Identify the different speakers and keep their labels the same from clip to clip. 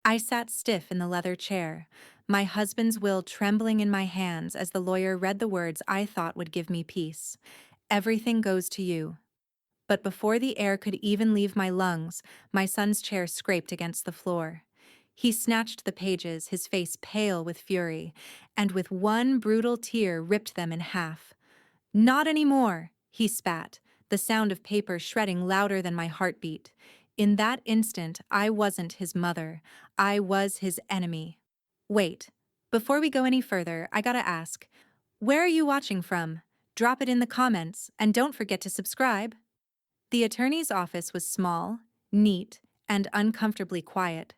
Speaker 1: I sat stiff in the leather chair, my husband's will trembling in my hands as the lawyer read the words I thought would give me peace. Everything goes to you. But before the air could even leave my lungs, my son's chair scraped against the floor. He snatched the pages, his face pale with fury, and with one brutal tear ripped them in half. Not anymore, he spat, the sound of paper shredding louder than my heartbeat. In that instant, I wasn't his mother. I was his enemy. Wait. Before we go any further, I gotta ask, where are you watching from? Drop it in the comments, and don't forget to subscribe. The attorney's office was small, neat, and uncomfortably quiet,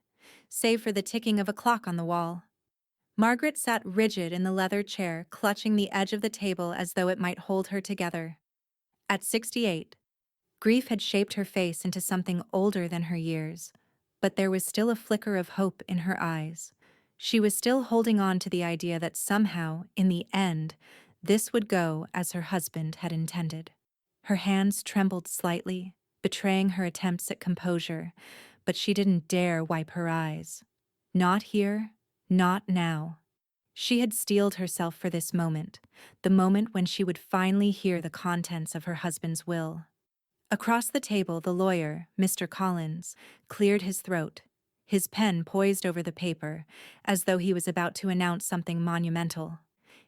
Speaker 1: save for the ticking of a clock on the wall. Margaret sat rigid in the leather chair, clutching the edge of the table as though it might hold her together. At 68, grief had shaped her face into something older than her years, but there was still a flicker of hope in her eyes. She was still holding on to the idea that somehow, in the end, this would go as her husband had intended. Her hands trembled slightly, betraying her attempts at composure, but she didn't dare wipe her eyes. Not here, not now. She had steeled herself for this moment, the moment when she would finally hear the contents of her husband's will. Across the table, the lawyer, Mr. Collins, cleared his throat, his pen poised over the paper, as though he was about to announce something monumental.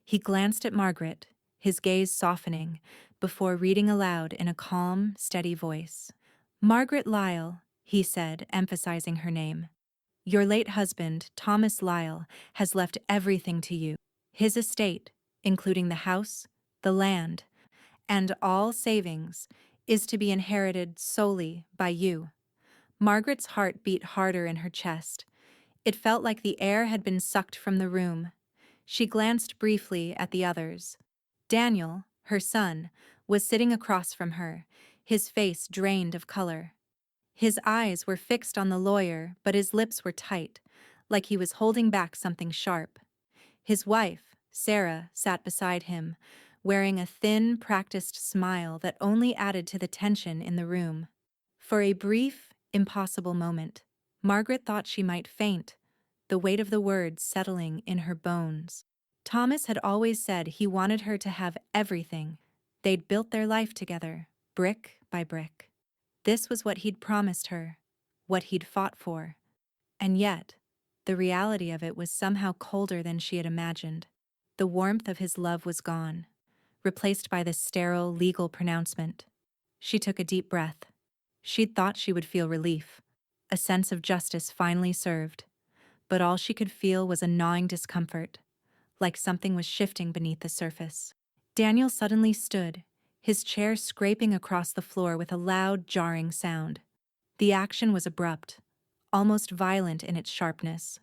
Speaker 1: He glanced at Margaret, his gaze softening, before reading aloud in a calm, steady voice. "Margaret Lyle," he said, emphasizing her name. "Your late husband, Thomas Lyle, has left everything to you. His estate, including the house, the land, and all savings, is to be inherited solely by you." Margaret's heart beat harder in her chest. It felt like the air had been sucked from the room. She glanced briefly at the others. Daniel, her son, was sitting across from her, his face drained of color. His eyes were fixed on the lawyer, but his lips were tight, like he was holding back something sharp. His wife, Sarah, sat beside him, wearing a thin, practiced smile that only added to the tension in the room. For a brief, impossible moment, Margaret thought she might faint, the weight of the words settling in her bones. Thomas had always said he wanted her to have everything. They'd built their life together, brick by brick. This was what he'd promised her, what he'd fought for. And yet, the reality of it was somehow colder than she had imagined. The warmth of his love was gone, replaced by this sterile, legal pronouncement. She took a deep breath. She'd thought she would feel relief, a sense of justice finally served, but all she could feel was a gnawing discomfort, like something was shifting beneath the surface. Daniel suddenly stood, his chair scraping across the floor with a loud, jarring sound. The action was abrupt, almost violent in its sharpness.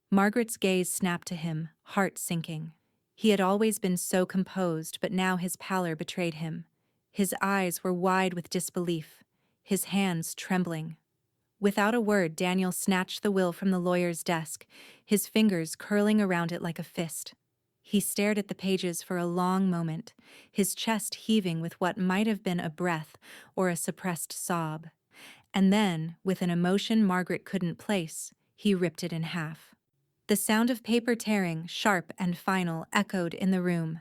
Speaker 1: Margaret's gaze snapped to him, heart sinking. He had always been so composed, but now his pallor betrayed him. His eyes were wide with disbelief, his hands trembling. Without a word, Daniel snatched the will from the lawyer's desk, his fingers curling around it like a fist. He stared at the pages for a long moment, his chest heaving with what might have been a breath or a suppressed sob. And then, with an emotion Margaret couldn't place, he ripped it in half. The sound of paper tearing, sharp and final, echoed in the room.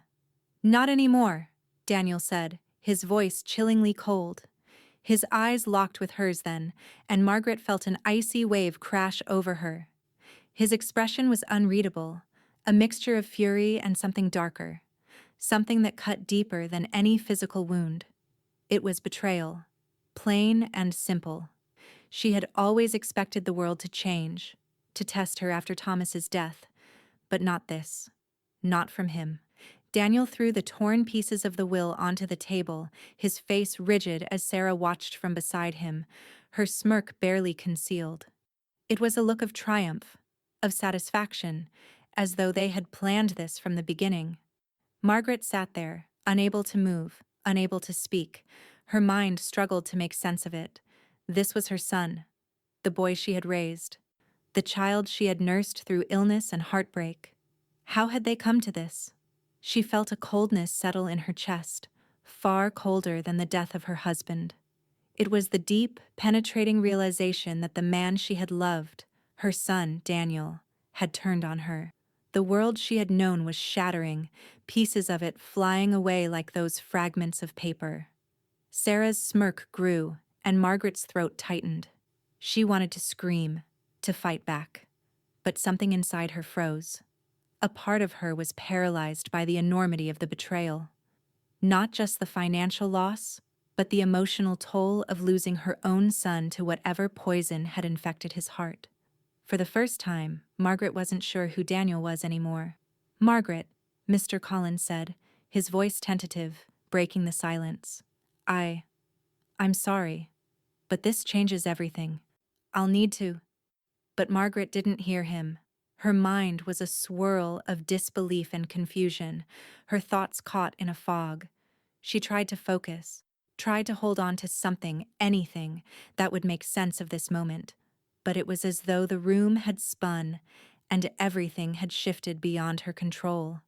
Speaker 1: "Not anymore," Daniel said, his voice chillingly cold. His eyes locked with hers then, and Margaret felt an icy wave crash over her. His expression was unreadable, a mixture of fury and something darker, something that cut deeper than any physical wound. It was betrayal, plain and simple. She had always expected the world to change, to test her after Thomas's death, but not this, not from him. Daniel threw the torn pieces of the will onto the table, his face rigid as Sarah watched from beside him, her smirk barely concealed. It was a look of triumph, of satisfaction, as though they had planned this from the beginning. Margaret sat there, unable to move, unable to speak. Her mind struggled to make sense of it. This was her son, the boy she had raised, the child she had nursed through illness and heartbreak. How had they come to this? She felt a coldness settle in her chest, far colder than the death of her husband. It was the deep, penetrating realization that the man she had loved, Her son, Daniel, had turned on her. The world she had known was shattering, pieces of it flying away like those fragments of paper. Sarah's smirk grew, and Margaret's throat tightened. She wanted to scream, to fight back. But something inside her froze. A part of her was paralyzed by the enormity of the betrayal. Not just the financial loss, but the emotional toll of losing her own son to whatever poison had infected his heart. For the first time, Margaret wasn't sure who Daniel was anymore. "Margaret," Mr. Collins said, his voice tentative, breaking the silence. I'm sorry, but this changes everything. I'll need to." But Margaret didn't hear him. Her mind was a swirl of disbelief and confusion, her thoughts caught in a fog. She tried to focus, tried to hold on to something, anything, that would make sense of this moment. But it was as though the room had spun, and everything had shifted beyond her control.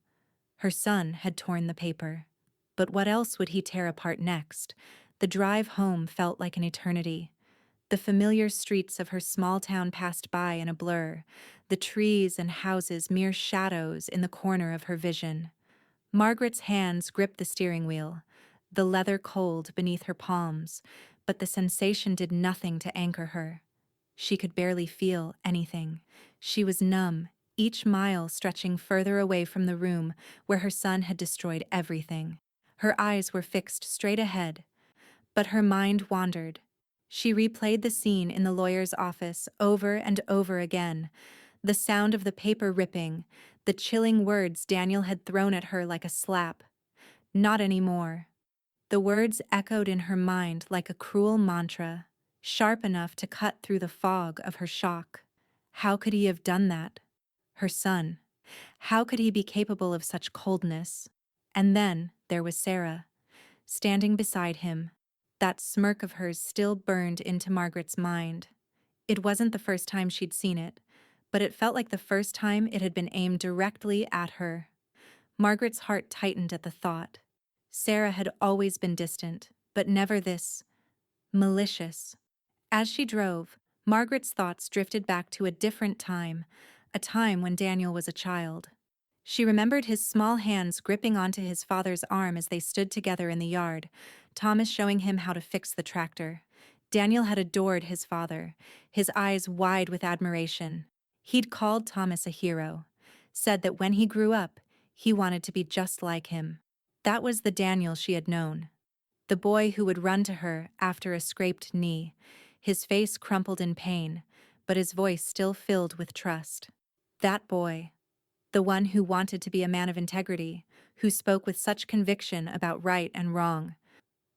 Speaker 1: Her son had torn the paper. But what else would he tear apart next? The drive home felt like an eternity. The familiar streets of her small town passed by in a blur, the trees and houses mere shadows in the corner of her vision. Margaret's hands gripped the steering wheel, the leather cold beneath her palms, but the sensation did nothing to anchor her. She could barely feel anything. She was numb, each mile stretching further away from the room where her son had destroyed everything. Her eyes were fixed straight ahead, but her mind wandered. She replayed the scene in the lawyer's office over and over again, the sound of the paper ripping, the chilling words Daniel had thrown at her like a slap. Not anymore. The words echoed in her mind like a cruel mantra, sharp enough to cut through the fog of her shock. How could he have done that? Her son. How could he be capable of such coldness? And then there was Sarah, standing beside him. That smirk of hers still burned into Margaret's mind. It wasn't the first time she'd seen it, but it felt like the first time it had been aimed directly at her. Margaret's heart tightened at the thought. Sarah had always been distant, but never this malicious. As she drove, Margaret's thoughts drifted back to a different time, a time when Daniel was a child. She remembered his small hands gripping onto his father's arm as they stood together in the yard, Thomas showing him how to fix the tractor. Daniel had adored his father, his eyes wide with admiration. He'd called Thomas a hero, said that when he grew up, he wanted to be just like him. That was the Daniel she had known. The boy who would run to her after a scraped knee, his face crumpled in pain, but his voice still filled with trust. That boy. The one who wanted to be a man of integrity, who spoke with such conviction about right and wrong.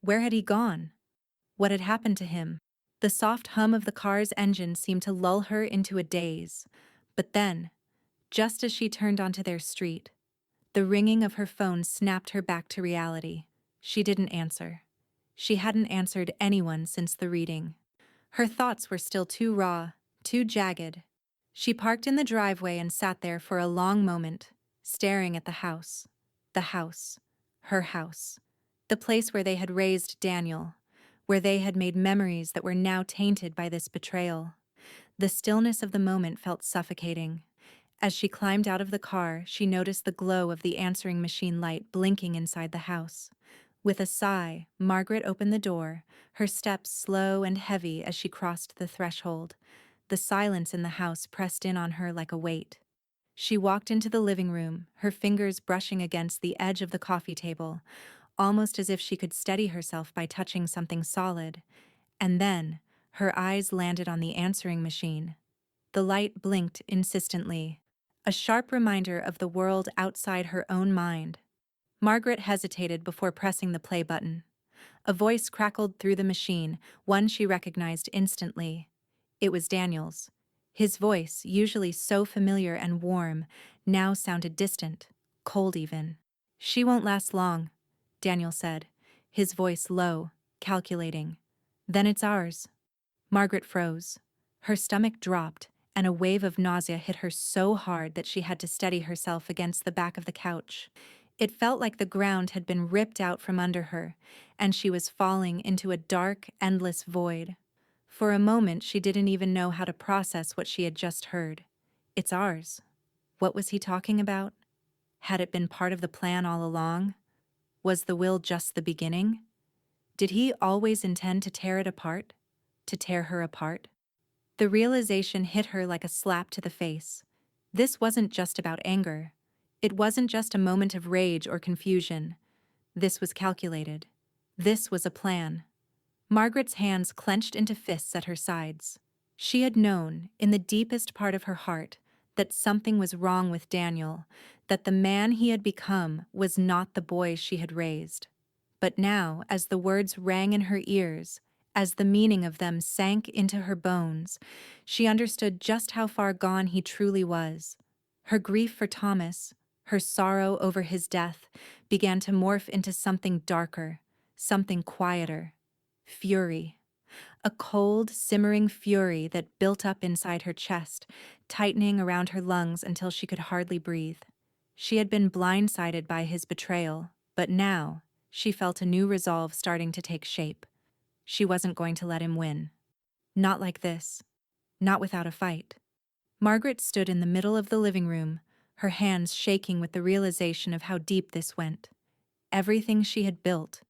Speaker 1: Where had he gone? What had happened to him? The soft hum of the car's engine seemed to lull her into a daze. But then, just as she turned onto their street, the ringing of her phone snapped her back to reality. She didn't answer. She hadn't answered anyone since the reading. Her thoughts were still too raw, too jagged. She parked in the driveway and sat there for a long moment, staring at the house. The house. Her house. The place where they had raised Daniel, where they had made memories that were now tainted by this betrayal. The stillness of the moment felt suffocating. As she climbed out of the car, she noticed the glow of the answering machine light blinking inside the house. With a sigh, Margaret opened the door, her steps slow and heavy as she crossed the threshold. The silence in the house pressed in on her like a weight. She walked into the living room, her fingers brushing against the edge of the coffee table, almost as if she could steady herself by touching something solid. And then, her eyes landed on the answering machine. The light blinked insistently, a sharp reminder of the world outside her own mind. Margaret hesitated before pressing the play button. A voice crackled through the machine, one she recognized instantly. It was Daniel's. His voice, usually so familiar and warm, now sounded distant, cold even. "She won't last long," Daniel said, his voice low, calculating. "Then it's ours." Margaret froze. Her stomach dropped, and a wave of nausea hit her so hard that she had to steady herself against the back of the couch. It felt like the ground had been ripped out from under her, and she was falling into a dark, endless void. For a moment, she didn't even know how to process what she had just heard. It's ours. What was he talking about? Had it been part of the plan all along? Was the will just the beginning? Did he always intend to tear it apart? To tear her apart? The realization hit her like a slap to the face. This wasn't just about anger. It wasn't just a moment of rage or confusion. This was calculated. This was a plan. Margaret's hands clenched into fists at her sides. She had known, in the deepest part of her heart, that something was wrong with Daniel, that the man he had become was not the boy she had raised. But now, as the words rang in her ears, as the meaning of them sank into her bones, she understood just how far gone he truly was. Her grief for Thomas, her sorrow over his death, began to morph into something darker, something quieter. Fury. A cold, simmering fury that built up inside her chest, tightening around her lungs until she could hardly breathe. She had been blindsided by his betrayal, but now she felt a new resolve starting to take shape. She wasn't going to let him win. Not like this. Not without a fight. Margaret stood in the middle of the living room, her hands shaking with the realization of how deep this went. Everything she had built,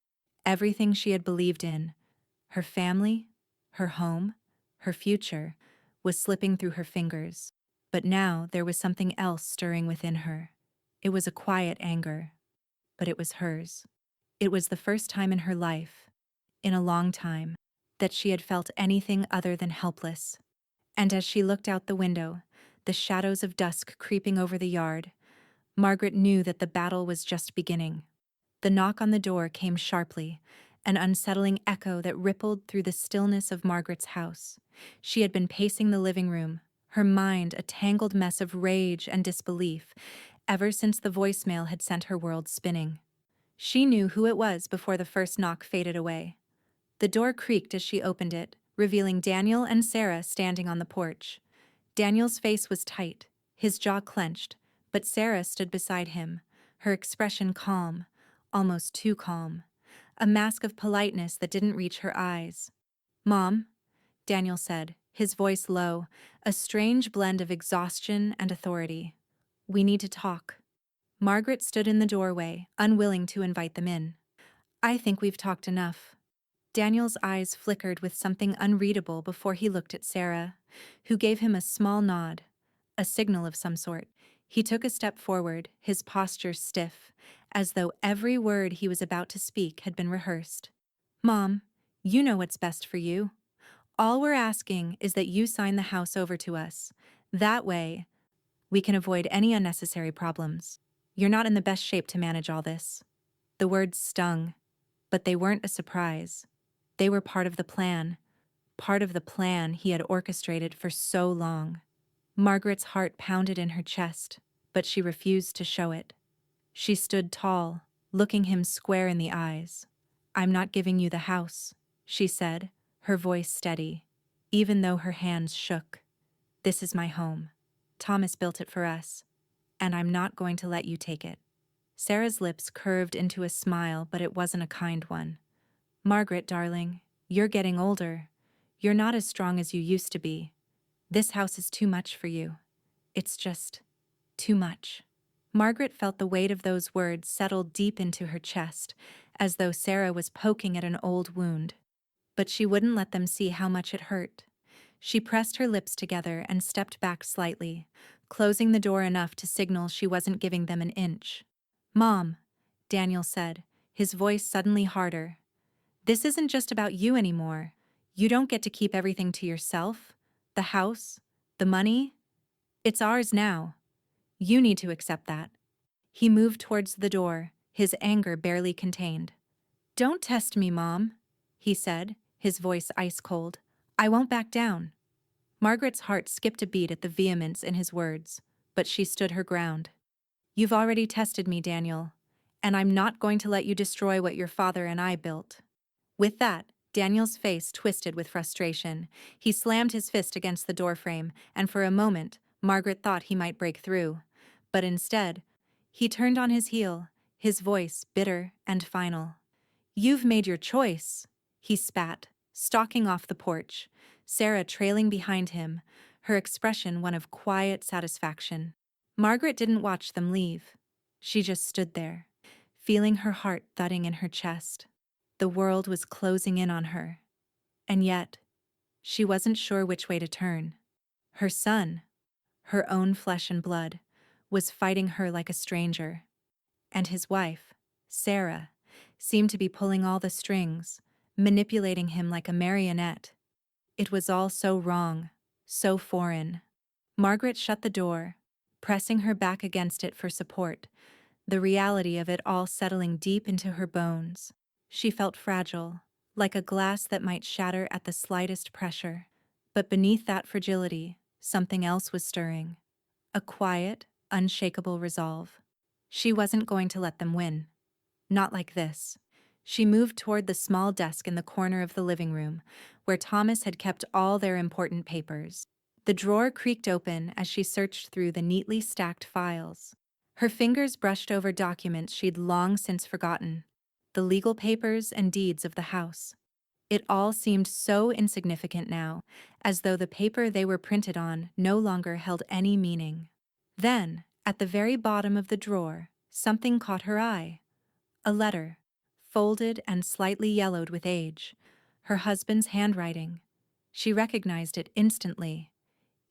Speaker 1: everything she had believed in, her family, her home, her future, was slipping through her fingers. But now there was something else stirring within her. It was a quiet anger, but it was hers. It was the first time in her life, in a long time, that she had felt anything other than helpless. And as she looked out the window, the shadows of dusk creeping over the yard, Margaret knew that the battle was just beginning. The knock on the door came sharply, an unsettling echo that rippled through the stillness of Margaret's house. She had been pacing the living room, her mind a tangled mess of rage and disbelief, ever since the voicemail had sent her world spinning. She knew who it was before the first knock faded away. The door creaked as she opened it, revealing Daniel and Sarah standing on the porch. Daniel's face was tight, his jaw clenched, but Sarah stood beside him, her expression calm, almost too calm, a mask of politeness that didn't reach her eyes. "Mom," Daniel said, his voice low, a strange blend of exhaustion and authority. "We need to talk." Margaret stood in the doorway, unwilling to invite them in. "I think we've talked enough." Daniel's eyes flickered with something unreadable before he looked at Sarah, who gave him a small nod, a signal of some sort. He took a step forward, his posture stiff, as though every word he was about to speak had been rehearsed. "Mom, you know what's best for you. All we're asking is that you sign the house over to us. That way, we can avoid any unnecessary problems. You're not in the best shape to manage all this." The words stung, but they weren't a surprise. They were part of the plan he had orchestrated for so long. Margaret's heart pounded in her chest, but she refused to show it. She stood tall, looking him square in the eyes. "I'm not giving you the house," she said, her voice steady, even though her hands shook. "This is my home. Thomas built it for us, and I'm not going to let you take it." Sarah's lips curved into a smile, but it wasn't a kind one. "Margaret, darling, you're getting older. You're not as strong as you used to be. This house is too much for you. It's just too much." Margaret felt the weight of those words settle deep into her chest, as though Sarah was poking at an old wound. But she wouldn't let them see how much it hurt. She pressed her lips together and stepped back slightly, closing the door enough to signal she wasn't giving them an inch. "Mom," Daniel said, his voice suddenly harder. "This isn't just about you anymore. You don't get to keep everything to yourself. The house, the money. It's ours now. You need to accept that." He moved towards the door, his anger barely contained. "Don't test me, Mom," he said, his voice ice cold. "I won't back down." Margaret's heart skipped a beat at the vehemence in his words, but she stood her ground. "You've already tested me, Daniel, and I'm not going to let you destroy what your father and I built." With that, Daniel's face twisted with frustration. He slammed his fist against the doorframe, and for a moment, Margaret thought he might break through. But instead, he turned on his heel, his voice bitter and final. "You've made your choice," he spat, stalking off the porch, Sarah trailing behind him, her expression one of quiet satisfaction. Margaret didn't watch them leave. She just stood there, feeling her heart thudding in her chest. The world was closing in on her. And yet, she wasn't sure which way to turn. Her son, her own flesh and blood, was fighting her like a stranger. And his wife, Sarah, seemed to be pulling all the strings, manipulating him like a marionette. It was all so wrong, so foreign. Margaret shut the door, pressing her back against it for support, the reality of it all settling deep into her bones. She felt fragile, like a glass that might shatter at the slightest pressure. But beneath that fragility, something else was stirring. A quiet, unshakable resolve. She wasn't going to let them win. Not like this. She moved toward the small desk in the corner of the living room, where Thomas had kept all their important papers. The drawer creaked open as she searched through the neatly stacked files. Her fingers brushed over documents she'd long since forgotten, the legal papers and deeds of the house. It all seemed so insignificant now, as though the paper they were printed on no longer held any meaning. Then, at the very bottom of the drawer, something caught her eye. A letter, folded and slightly yellowed with age, her husband's handwriting. She recognized it instantly.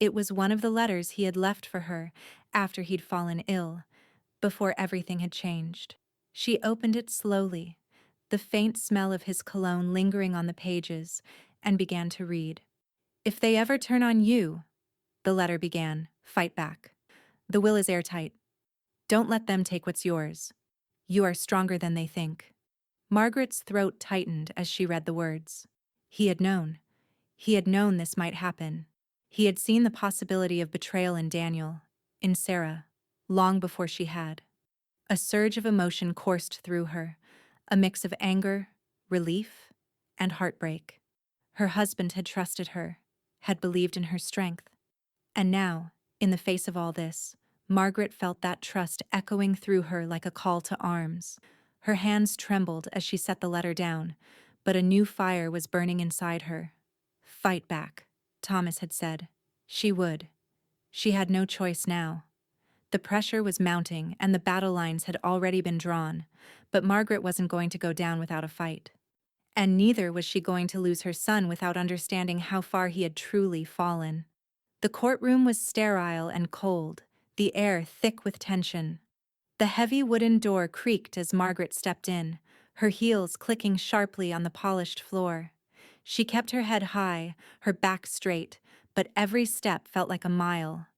Speaker 1: It was one of the letters he had left for her after he'd fallen ill, before everything had changed. She opened it slowly, the faint smell of his cologne lingering on the pages, and began to read. "If they ever turn on you," the letter began, "fight back. The will is airtight. Don't let them take what's yours. You are stronger than they think." Margaret's throat tightened as she read the words. He had known. He had known this might happen. He had seen the possibility of betrayal in Daniel, in Sarah, long before she had. A surge of emotion coursed through her, a mix of anger, relief, and heartbreak. Her husband had trusted her, had believed in her strength. And now, in the face of all this, Margaret felt that trust echoing through her like a call to arms. Her hands trembled as she set the letter down, but a new fire was burning inside her. Fight back, Thomas had said. She would. She had no choice now. The pressure was mounting and the battle lines had already been drawn, but Margaret wasn't going to go down without a fight. And neither was she going to lose her son without understanding how far he had truly fallen. The courtroom was sterile and cold, the air thick with tension. The heavy wooden door creaked as Margaret stepped in, her heels clicking sharply on the polished floor. She kept her head high, her back straight, but every step felt like a mile.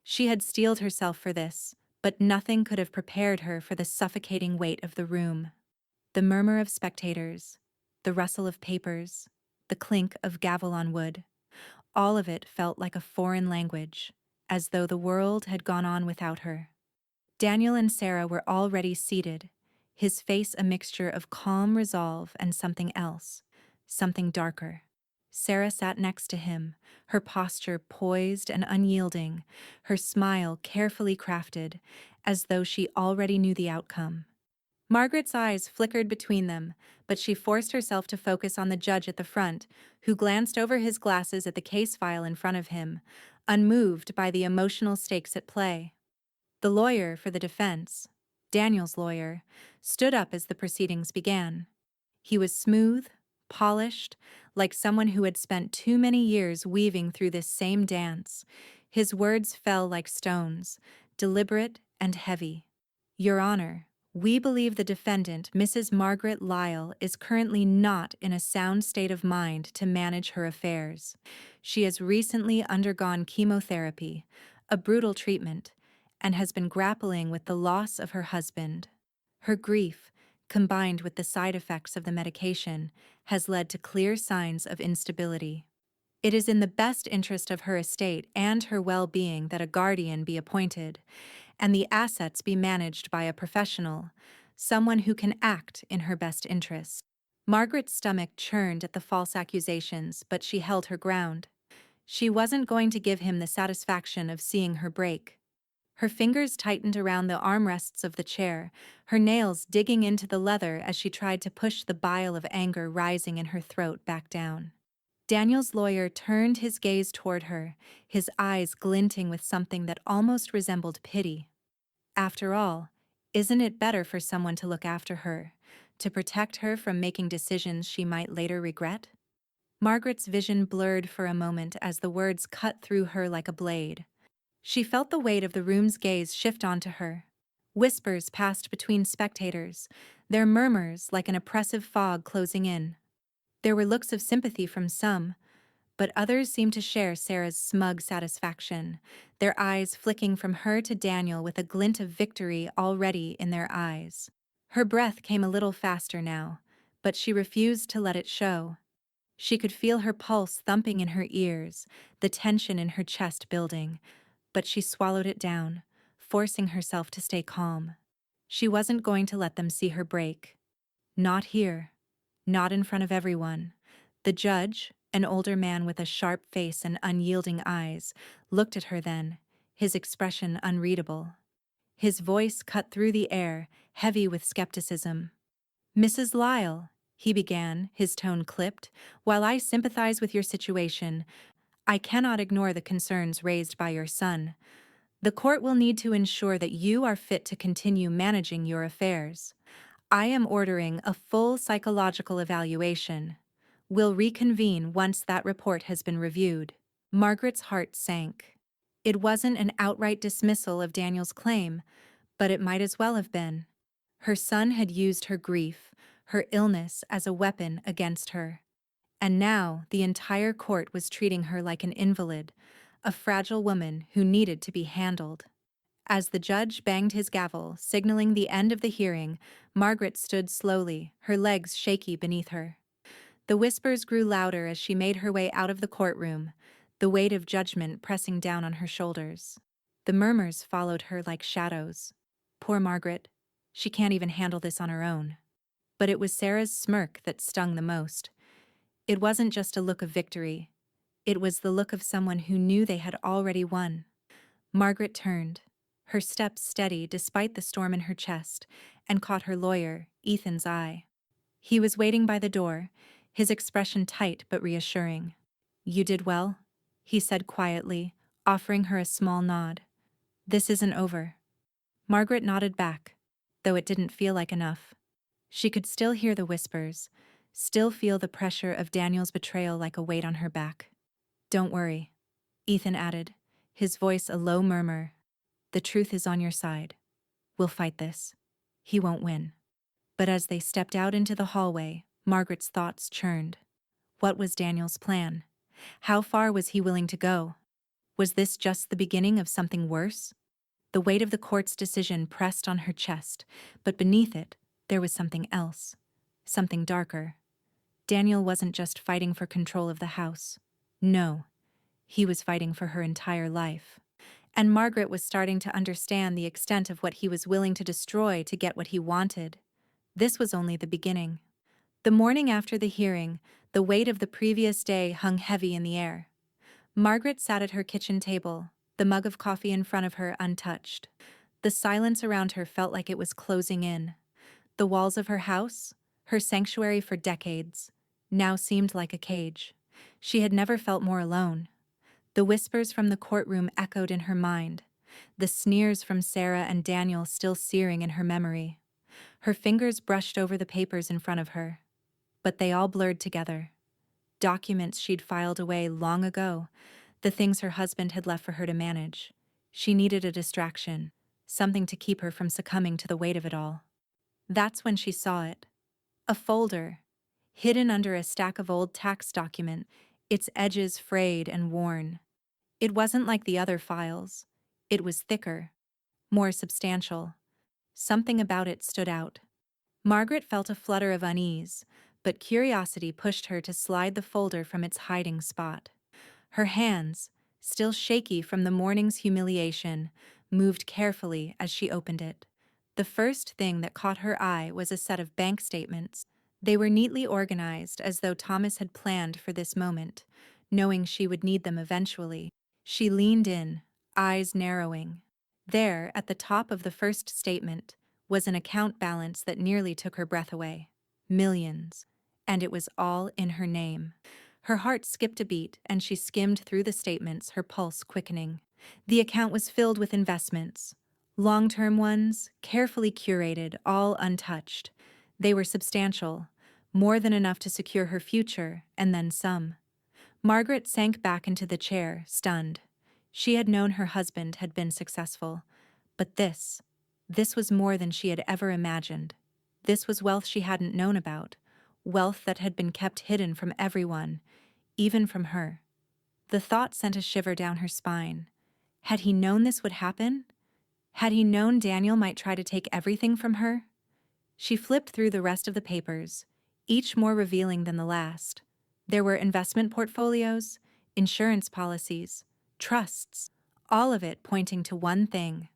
Speaker 1: She had steeled herself for this, but nothing could have prepared her for the suffocating weight of the room. The murmur of spectators, the rustle of papers, the clink of gavel on wood. All of it felt like a foreign language, as though the world had gone on without her. Daniel and Sarah were already seated, his face a mixture of calm resolve and something else, something darker. Sarah sat next to him, her posture poised and unyielding, her smile carefully crafted, as though she already knew the outcome. Margaret's eyes flickered between them, but she forced herself to focus on the judge at the front, who glanced over his glasses at the case file in front of him, unmoved by the emotional stakes at play. The lawyer for the defense, Daniel's lawyer, stood up as the proceedings began. He was smooth, polished, like someone who had spent too many years weaving through this same dance. His words fell like stones, deliberate and heavy. "Your Honor, we believe the defendant, Mrs. Margaret Lyle, is currently not in a sound state of mind to manage her affairs. She has recently undergone chemotherapy, a brutal treatment, and has been grappling with the loss of her husband. Her grief, combined with the side effects of the medication, has led to clear signs of instability. It is in the best interest of her estate and her well-being that a guardian be appointed, and the assets be managed by a professional, someone who can act in her best interest." Margaret's stomach churned at the false accusations, but she held her ground. She wasn't going to give him the satisfaction of seeing her break. Her fingers tightened around the armrests of the chair, her nails digging into the leather as she tried to push the bile of anger rising in her throat back down. Daniel's lawyer turned his gaze toward her, his eyes glinting with something that almost resembled pity. After all, isn't it better for someone to look after her, to protect her from making decisions she might later regret? Margaret's vision blurred for a moment as the words cut through her like a blade. She felt the weight of the room's gaze shift onto her. Whispers passed between spectators, their murmurs like an oppressive fog closing in. There were looks of sympathy from some, but others seemed to share Sarah's smug satisfaction, their eyes flicking from her to Daniel with a glint of victory already in their eyes. Her breath came a little faster now, but she refused to let it show. She could feel her pulse thumping in her ears, the tension in her chest building, but she swallowed it down, forcing herself to stay calm. She wasn't going to let them see her break. Not here. Not in front of everyone. The judge, an older man with a sharp face and unyielding eyes, looked at her then, his expression unreadable. His voice cut through the air, heavy with skepticism. "Mrs. Lyle," he began, his tone clipped, "while I sympathize with your situation, I cannot ignore the concerns raised by your son. The court will need to ensure that you are fit to continue managing your affairs. I am ordering a full psychological evaluation. We'll reconvene once that report has been reviewed." Margaret's heart sank. It wasn't an outright dismissal of Daniel's claim, but it might as well have been. Her son had used her grief, her illness as a weapon against her. And now the entire court was treating her like an invalid, a fragile woman who needed to be handled. As the judge banged his gavel, signaling the end of the hearing, Margaret stood slowly, her legs shaky beneath her. The whispers grew louder as she made her way out of the courtroom, the weight of judgment pressing down on her shoulders. The murmurs followed her like shadows. Poor Margaret. She can't even handle this on her own. But it was Sarah's smirk that stung the most. It wasn't just a look of victory. It was the look of someone who knew they had already won. Margaret turned, her steps steady despite the storm in her chest, and caught her lawyer, Ethan's eye. He was waiting by the door, his expression tight but reassuring. "You did well," he said quietly, offering her a small nod. "This isn't over." Margaret nodded back, though it didn't feel like enough. She could still hear the whispers, still feel the pressure of Daniel's betrayal like a weight on her back. "Don't worry," Ethan added, his voice a low murmur. "The truth is on your side. We'll fight this. He won't win." But as they stepped out into the hallway, Margaret's thoughts churned. What was Daniel's plan? How far was he willing to go? Was this just the beginning of something worse? The weight of the court's decision pressed on her chest, but beneath it, there was something else. Something darker. Daniel wasn't just fighting for control of the house. No, he was fighting for her entire life. And Margaret was starting to understand the extent of what he was willing to destroy to get what he wanted. This was only the beginning. The morning after the hearing, the weight of the previous day hung heavy in the air. Margaret sat at her kitchen table, the mug of coffee in front of her untouched. The silence around her felt like it was closing in. The walls of her house, her sanctuary for decades, now seemed like a cage. She had never felt more alone. The whispers from the courtroom echoed in her mind, the sneers from Sarah and Daniel still searing in her memory. Her fingers brushed over the papers in front of her, but they all blurred together. Documents she'd filed away long ago, the things her husband had left for her to manage. She needed a distraction, something to keep her from succumbing to the weight of it all. That's when she saw it. A folder, hidden under a stack of old tax documents, its edges frayed and worn. It wasn't like the other files. It was thicker, more substantial. Something about it stood out. Margaret felt a flutter of unease, but curiosity pushed her to slide the folder from its hiding spot. Her hands, still shaky from the morning's humiliation, moved carefully as she opened it. The first thing that caught her eye was a set of bank statements. They were neatly organized as though Thomas had planned for this moment, knowing she would need them eventually. She leaned in, eyes narrowing. There, at the top of the first statement, was an account balance that nearly took her breath away. Millions. And it was all in her name. Her heart skipped a beat and she skimmed through the statements, her pulse quickening. The account was filled with investments. Long-term ones, carefully curated, all untouched. They were substantial, more than enough to secure her future, and then some. Margaret sank back into the chair, stunned. She had known her husband had been successful. But this was more than she had ever imagined. This was wealth she hadn't known about, wealth that had been kept hidden from everyone, even from her. The thought sent a shiver down her spine. Had he known this would happen? Had he known Daniel might try to take everything from her? She flipped through the rest of the papers, each more revealing than the last. There were investment portfolios, insurance policies, trusts, all of it pointing to one thing.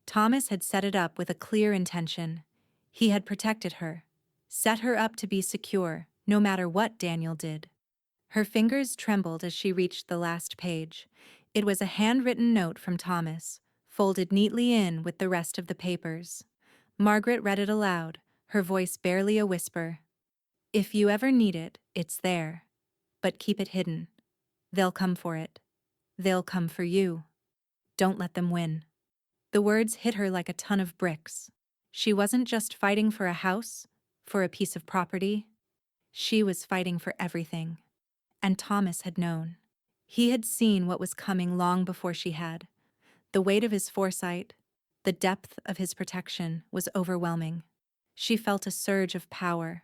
Speaker 1: Thomas had set it up with a clear intention. He had protected her, set her up to be secure, no matter what Daniel did. Her fingers trembled as she reached the last page. It was a handwritten note from Thomas, folded neatly in with the rest of the papers. Margaret read it aloud, her voice barely a whisper. "If you ever need it, it's there. But keep it hidden. They'll come for it. They'll come for you. Don't let them win." The words hit her like a ton of bricks. She wasn't just fighting for a house, for a piece of property. She was fighting for everything. And Thomas had known. He had seen what was coming long before she had. The weight of his foresight, the depth of his protection was overwhelming. She felt a surge of power,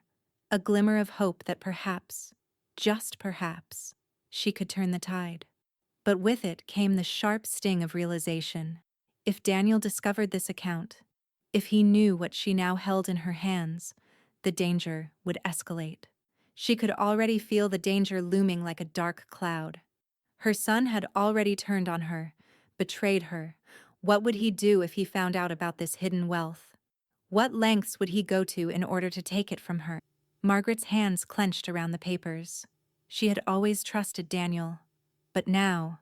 Speaker 1: a glimmer of hope that perhaps, just perhaps, she could turn the tide. But with it came the sharp sting of realization. If Daniel discovered this account, if he knew what she now held in her hands, the danger would escalate. She could already feel the danger looming like a dark cloud. Her son had already turned on her, betrayed her. What would he do if he found out about this hidden wealth? What lengths would he go to in order to take it from her? Margaret's hands clenched around the papers. She had always trusted Daniel. But now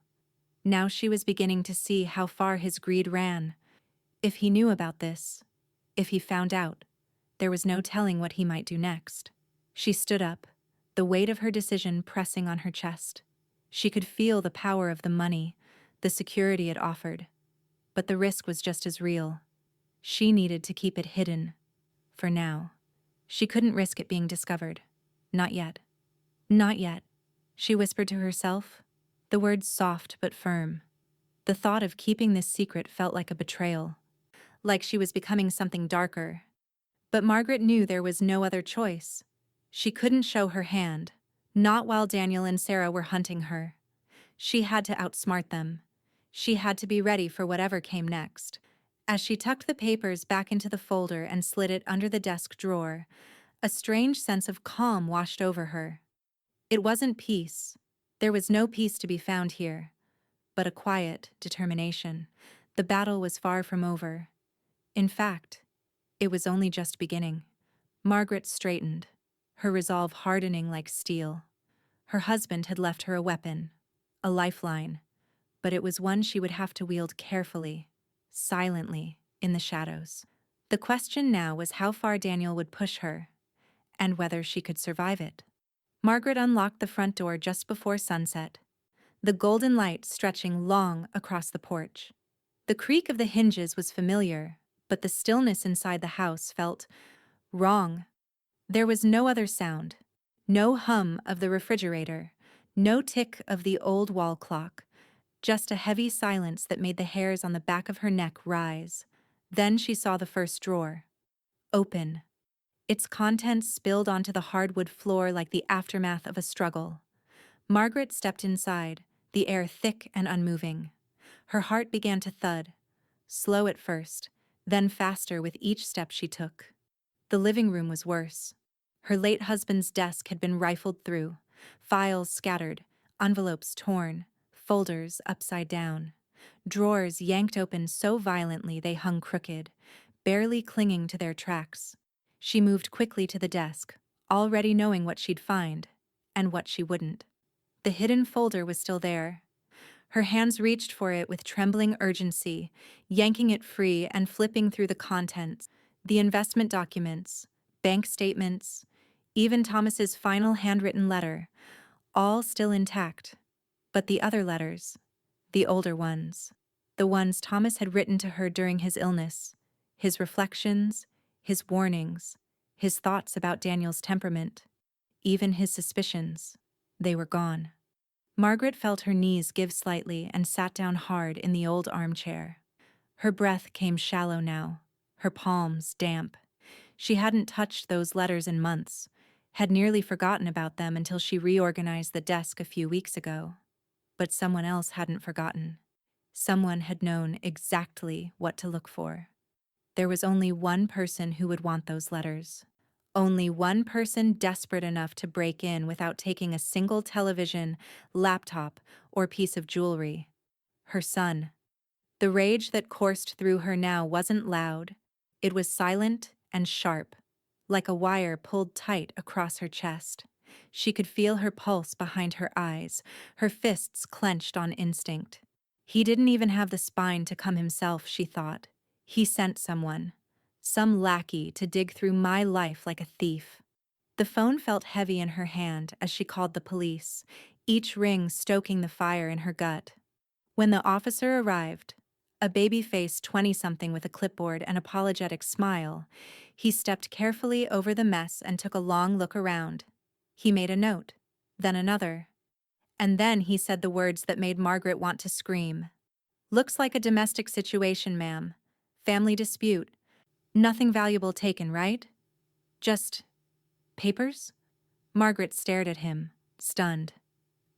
Speaker 1: she was beginning to see how far his greed ran. If he knew about this, if he found out, there was no telling what he might do next. She stood up, the weight of her decision pressing on her chest. She could feel the power of the money, the security it offered. But the risk was just as real. She needed to keep it hidden. For now. She couldn't risk it being discovered. Not yet. Not yet, she whispered to herself, the words soft but firm. The thought of keeping this secret felt like a betrayal, like she was becoming something darker. But Margaret knew there was no other choice. She couldn't show her hand, not while Daniel and Sarah were hunting her. She had to outsmart them. She had to be ready for whatever came next. As she tucked the papers back into the folder and slid it under the desk drawer, a strange sense of calm washed over her. It wasn't peace. There was no peace to be found here, but a quiet determination. The battle was far from over. In fact, it was only just beginning. Margaret straightened, her resolve hardening like steel. Her husband had left her a weapon, a lifeline, but it was one she would have to wield carefully, silently, in the shadows. The question now was how far Daniel would push her, and whether she could survive it. Margaret unlocked the front door just before sunset, the golden light stretching long across the porch. The creak of the hinges was familiar, but the stillness inside the house felt wrong. There was no other sound, no hum of the refrigerator, no tick of the old wall clock, just a heavy silence that made the hairs on the back of her neck rise. Then she saw the first drawer. Open. Its contents spilled onto the hardwood floor like the aftermath of a struggle. Margaret stepped inside, the air thick and unmoving. Her heart began to thud, slow at first, then faster with each step she took. The living room was worse. Her late husband's desk had been rifled through, files scattered, envelopes torn, folders upside down. Drawers yanked open so violently they hung crooked, barely clinging to their tracks. She moved quickly to the desk, already knowing what she'd find, and what she wouldn't. The hidden folder was still there. Her hands reached for it with trembling urgency, yanking it free and flipping through the contents, the investment documents, bank statements, even Thomas's final handwritten letter. all still intact. But the other letters, the older ones, the ones Thomas had written to her during his illness, his reflections, his warnings, his thoughts about Daniel's temperament, even his suspicions, they were gone. Margaret felt her knees give slightly and sat down hard in the old armchair. Her breath came shallow now, her palms damp. She hadn't touched those letters in months, had nearly forgotten about them until she reorganized the desk a few weeks ago. But someone else hadn't forgotten. Someone had known exactly what to look for. There was only one person who would want those letters. Only one person desperate enough to break in without taking a single television, laptop, or piece of jewelry. Her son. The rage that coursed through her now wasn't loud. It was silent and sharp, like a wire pulled tight across her chest. She could feel her pulse behind her eyes, her fists clenched on instinct. He didn't even have the spine to come himself, she thought. He sent someone. Some lackey to dig through my life like a thief. The phone felt heavy in her hand as she called the police, each ring stoking the fire in her gut. When the officer arrived, a baby-faced 20-something with a clipboard and apologetic smile, he stepped carefully over the mess and took a long look around. He made a note, then another. And then he said the words that made Margaret want to scream. "Looks like a domestic situation, ma'am. Family dispute. Nothing valuable taken, right? Just papers?" Margaret stared at him, stunned.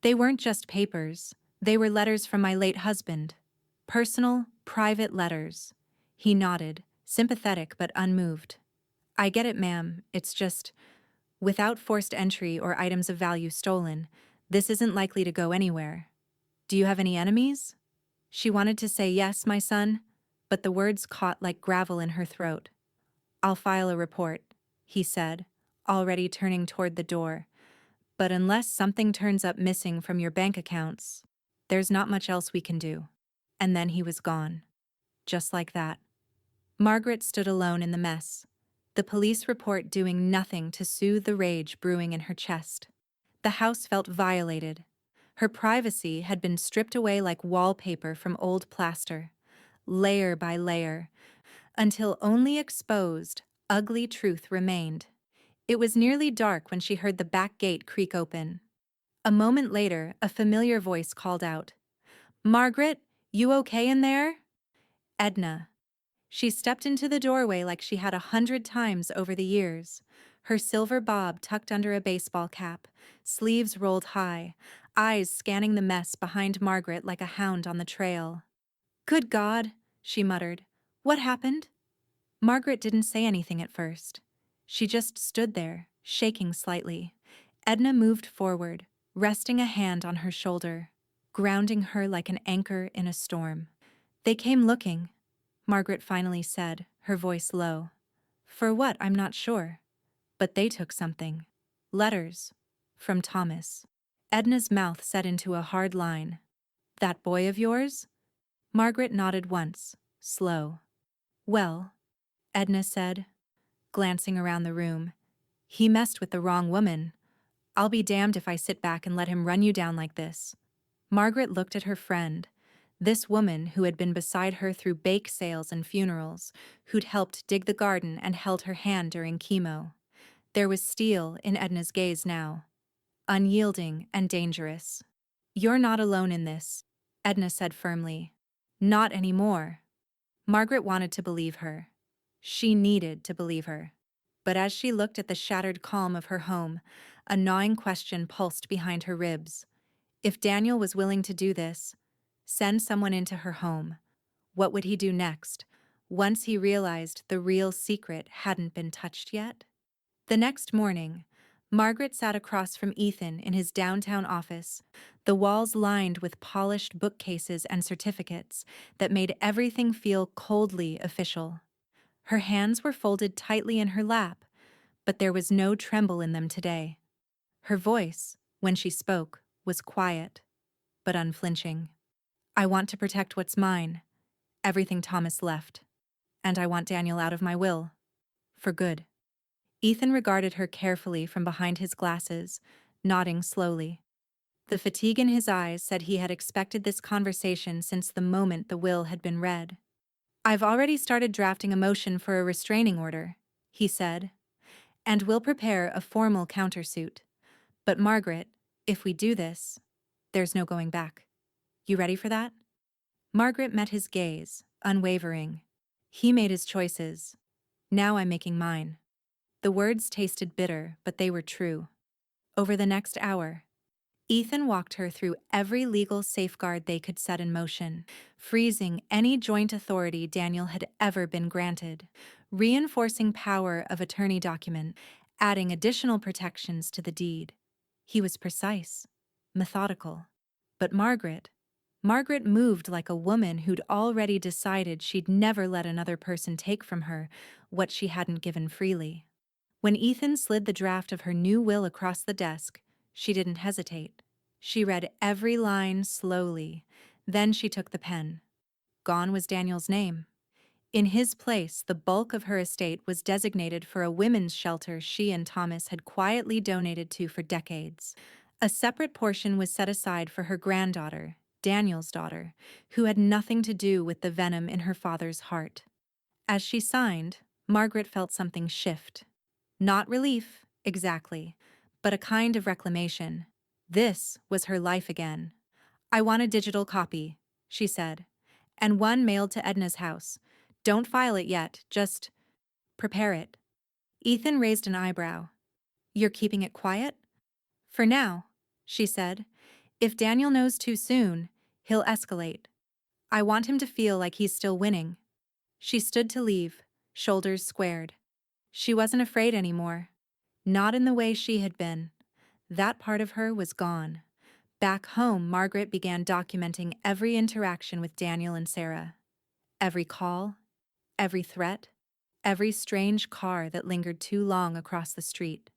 Speaker 1: They weren't just papers. They were letters from my late husband. Personal, private letters. He nodded, sympathetic but unmoved. "I get it, ma'am. It's just, without forced entry or items of value stolen, this isn't likely to go anywhere. Do you have any enemies?" She wanted to say yes, my son, but the words caught like gravel in her throat. "I'll file a report," he said, already turning toward the door. "But unless something turns up missing from your bank accounts, there's not much else we can do." And then he was gone. Just like that. Margaret stood alone in the mess, the police report doing nothing to soothe the rage brewing in her chest. The house felt violated. Her privacy had been stripped away like wallpaper from old plaster, layer by layer, until only exposed, ugly truth remained. It was nearly dark when she heard the back gate creak open. A moment later, a familiar voice called out, "Margaret, you okay in there?" Edna. She stepped into the doorway like she had 100 times over the years, her silver bob tucked under a baseball cap, sleeves rolled high, eyes scanning the mess behind Margaret like a hound on the trail. "Good God," she muttered. "What happened?" Margaret didn't say anything at first. She just stood there, shaking slightly. Edna moved forward, resting a hand on her shoulder, grounding her like an anchor in a storm. "They came looking," Margaret finally said, her voice low. "For what, I'm not sure. But they took something. Letters. From Thomas." Edna's mouth set into a hard line. "That boy of yours?" Margaret nodded once, slow. "Well," Edna said, glancing around the room, "he messed with the wrong woman. I'll be damned if I sit back and let him run you down like this." Margaret looked at her friend, this woman who had been beside her through bake sales and funerals, who'd helped dig the garden and held her hand during chemo. There was steel in Edna's gaze now, unyielding and dangerous. "You're not alone in this," Edna said firmly. "Not anymore." Margaret wanted to believe her. She needed to believe her. But as she looked at the shattered calm of her home, a gnawing question pulsed behind her ribs. If Daniel was willing to do this, send someone into her home, what would he do next, once he realized the real secret hadn't been touched yet? The next morning, Margaret sat across from Ethan in his downtown office, the walls lined with polished bookcases and certificates that made everything feel coldly official. Her hands were folded tightly in her lap, but there was no tremble in them today. Her voice, when she spoke, was quiet, but unflinching. "I want to protect what's mine, everything Thomas left. And I want Daniel out of my will. For good." Ethan regarded her carefully from behind his glasses, nodding slowly. The fatigue in his eyes said he had expected this conversation since the moment the will had been read. "I've already started drafting a motion for a restraining order," he said, "and we'll prepare a formal countersuit. But Margaret, if we do this, there's no going back. You ready for that?" Margaret met his gaze, unwavering. He made his choices. Now I'm making mine. The words tasted bitter, but they were true. Over the next hour, Ethan walked her through every legal safeguard they could set in motion, freezing any joint authority Daniel had ever been granted, reinforcing power of attorney document, adding additional protections to the deed. He was precise, methodical. But Margaret moved like a woman who'd already decided she'd never let another person take from her what she hadn't given freely. When Ethan slid the draft of her new will across the desk, she didn't hesitate. She read every line slowly. Then she took the pen. Gone was Daniel's name. In his place, the bulk of her estate was designated for a women's shelter she and Thomas had quietly donated to for decades. A separate portion was set aside for her granddaughter, Daniel's daughter, who had nothing to do with the venom in her father's heart. As she signed, Margaret felt something shift. Not relief, exactly, but a kind of reclamation. This was her life again. "I want a digital copy," she said, "and one mailed to Edna's house. Don't file it yet, just prepare it." Ethan raised an eyebrow. "You're keeping it quiet?" "For now," she said. "If Daniel knows too soon, he'll escalate. I want him to feel like he's still winning." She stood to leave, shoulders squared. She wasn't afraid anymore. Not in the way she had been. That part of her was gone. Back home, Margaret began documenting every interaction with Daniel and Sarah. Every call, every threat, every strange car that lingered too long across the street.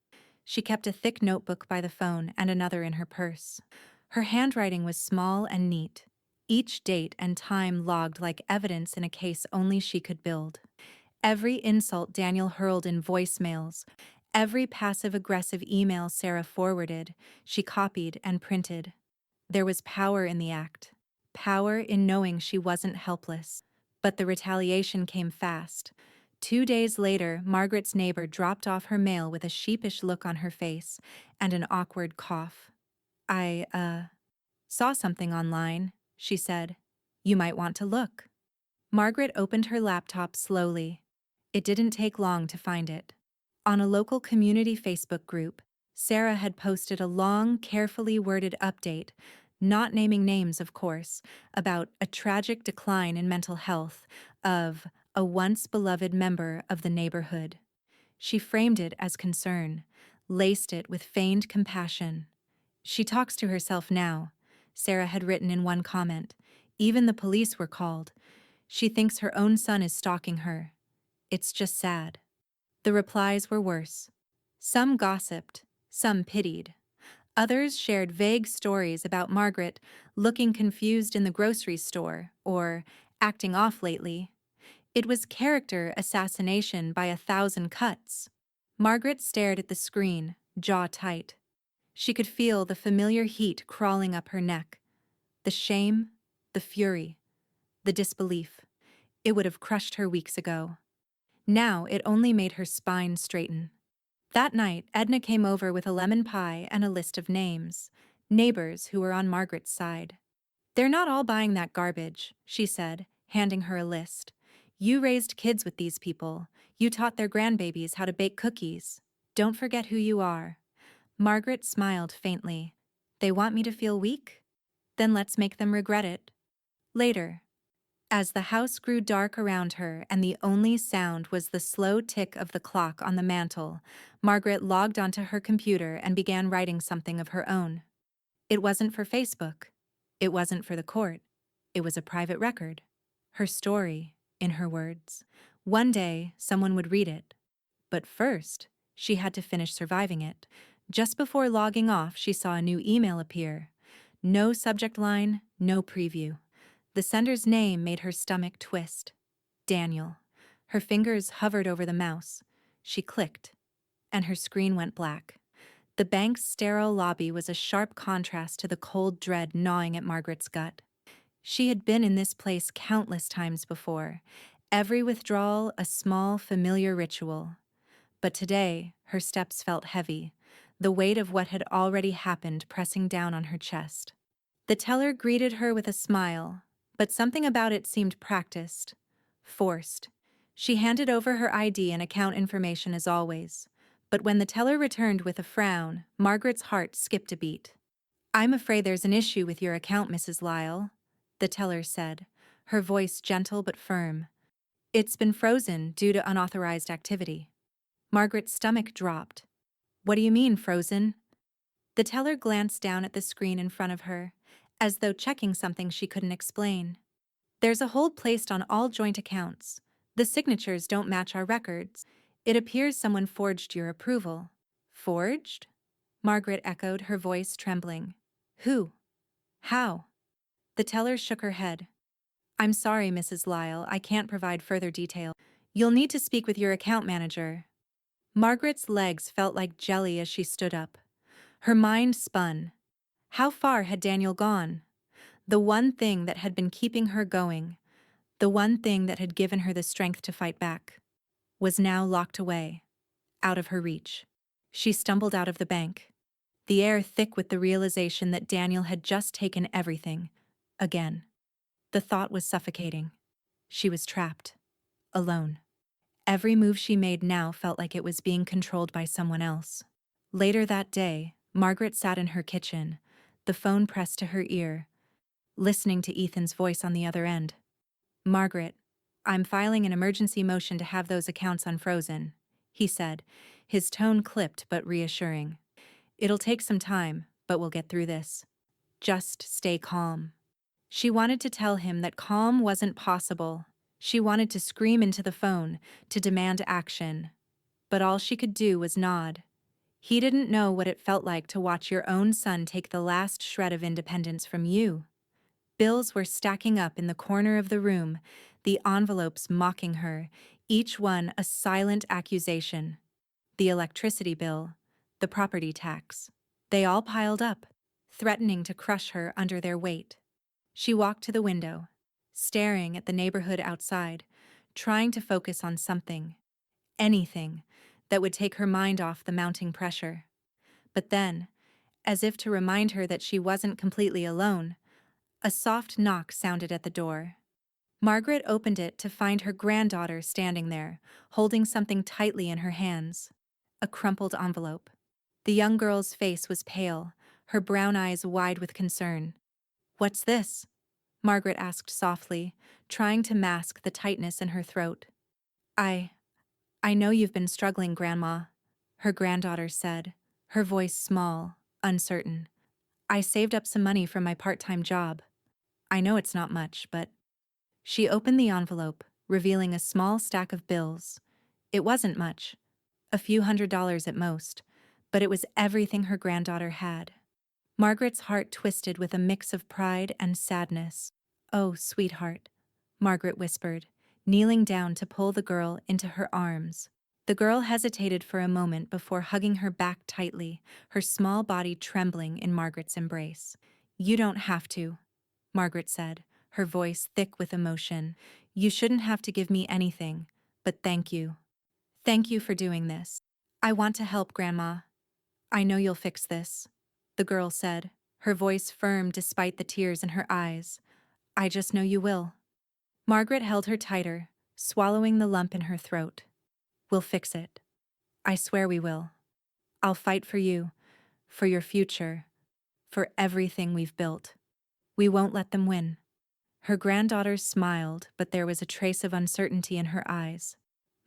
Speaker 1: She kept a thick notebook by the phone and another in her purse. Her handwriting was small and neat, each date and time logged like evidence in a case only she could build. Every insult Daniel hurled in voicemails, every passive-aggressive email Sarah forwarded, she copied and printed. There was power in the act, power in knowing she wasn't helpless. But the retaliation came fast. 2 days later, Margaret's neighbor dropped off her mail with a sheepish look on her face and an awkward cough. "I saw something online," she said. "You might want to look." Margaret opened her laptop slowly. It didn't take long to find it. On a local community Facebook group, Sarah had posted a long, carefully worded update, not naming names, of course, about a tragic decline in mental health of a once beloved member of the neighborhood. She framed it as concern, laced it with feigned compassion. "She talks to herself now," Sarah had written in one comment. "Even the police were called. She thinks her own son is stalking her. It's just sad." The replies were worse. Some gossiped, some pitied. Others shared vague stories about Margaret looking confused in the grocery store or acting off lately. It was character assassination by 1,000 cuts. Margaret stared at the screen, jaw tight. She could feel the familiar heat crawling up her neck. The shame, the fury, the disbelief. It would have crushed her weeks ago. Now it only made her spine straighten. That night, Edna came over with a lemon pie and a list of names, neighbors who were on Margaret's side. "They're not all buying that garbage," she said, handing her a list. "You raised kids with these people. You taught their grandbabies how to bake cookies. Don't forget who you are." Margaret smiled faintly. "They want me to feel weak? Then let's make them regret it. Later." As the house grew dark around her and the only sound was the slow tick of the clock on the mantel, Margaret logged onto her computer and began writing something of her own. It wasn't for Facebook. It wasn't for the court. It was a private record. Her story, in her words. One day, someone would read it. But first, she had to finish surviving it. Just before logging off, she saw a new email appear. No subject line, no preview. The sender's name made her stomach twist. Daniel. Her fingers hovered over the mouse. She clicked, and her screen went black. The bank's sterile lobby was a sharp contrast to the cold dread gnawing at Margaret's gut. She had been in this place countless times before, every withdrawal a small, familiar ritual. But today, her steps felt heavy, the weight of what had already happened pressing down on her chest. The teller greeted her with a smile, but something about it seemed practiced, forced. She handed over her ID and account information as always, but when the teller returned with a frown, Margaret's heart skipped a beat. "I'm afraid there's an issue with your account, Mrs. Lyle," the teller said, her voice gentle but firm. "It's been frozen due to unauthorized activity." Margaret's stomach dropped. "What do you mean, frozen?" The teller glanced down at the screen in front of her, as though checking something she couldn't explain. "There's a hold placed on all joint accounts. The signatures don't match our records. It appears someone forged your approval." "Forged?" Margaret echoed, her voice trembling. "Who? How?" The teller shook her head. "I'm sorry, Mrs. Lyle, I can't provide further detail. You'll need to speak with your account manager." Margaret's legs felt like jelly as she stood up. Her mind spun. How far had Daniel gone? The one thing that had been keeping her going, the one thing that had given her the strength to fight back, was now locked away, out of her reach. She stumbled out of the bank, the air thick with the realization that Daniel had just taken everything, again. The thought was suffocating. She was trapped, alone. Every move she made now felt like it was being controlled by someone else. Later that day, Margaret sat in her kitchen, the phone pressed to her ear, listening to Ethan's voice on the other end. "Margaret, I'm filing an emergency motion to have those accounts unfrozen," he said, his tone clipped but reassuring. "It'll take some time, but we'll get through this. Just stay calm." She wanted to tell him that calm wasn't possible. She wanted to scream into the phone, to demand action. But all she could do was nod. He didn't know what it felt like to watch your own son take the last shred of independence from you. Bills were stacking up in the corner of the room, the envelopes mocking her, each one a silent accusation. The electricity bill, the property tax. They all piled up, threatening to crush her under their weight. She walked to the window, staring at the neighborhood outside, trying to focus on something, anything, that would take her mind off the mounting pressure. But then, as if to remind her that she wasn't completely alone, a soft knock sounded at the door. Margaret opened it to find her granddaughter standing there, holding something tightly in her hands. A crumpled envelope. The young girl's face was pale, her brown eyes wide with concern. "What's this?" Margaret asked softly, trying to mask the tightness in her throat. I know you've been struggling, Grandma," her granddaughter said, her voice small, uncertain. "I saved up some money from my part-time job. I know it's not much, but—" She opened the envelope, revealing a small stack of bills. It wasn't much, a few $100s at most, but it was everything her granddaughter had. Margaret's heart twisted with a mix of pride and sadness. "Oh, sweetheart," Margaret whispered, kneeling down to pull the girl into her arms. The girl hesitated for a moment before hugging her back tightly, her small body trembling in Margaret's embrace. "You don't have to," Margaret said, her voice thick with emotion. "You shouldn't have to give me anything, but thank you. Thank you for doing this. I want to help, Grandma. I know you'll fix this," the girl said, her voice firm despite the tears in her eyes. "I just know you will." Margaret held her tighter, swallowing the lump in her throat. "We'll fix it. I swear we will. I'll fight for you, for your future, for everything we've built. We won't let them win." Her granddaughter smiled, but there was a trace of uncertainty in her eyes.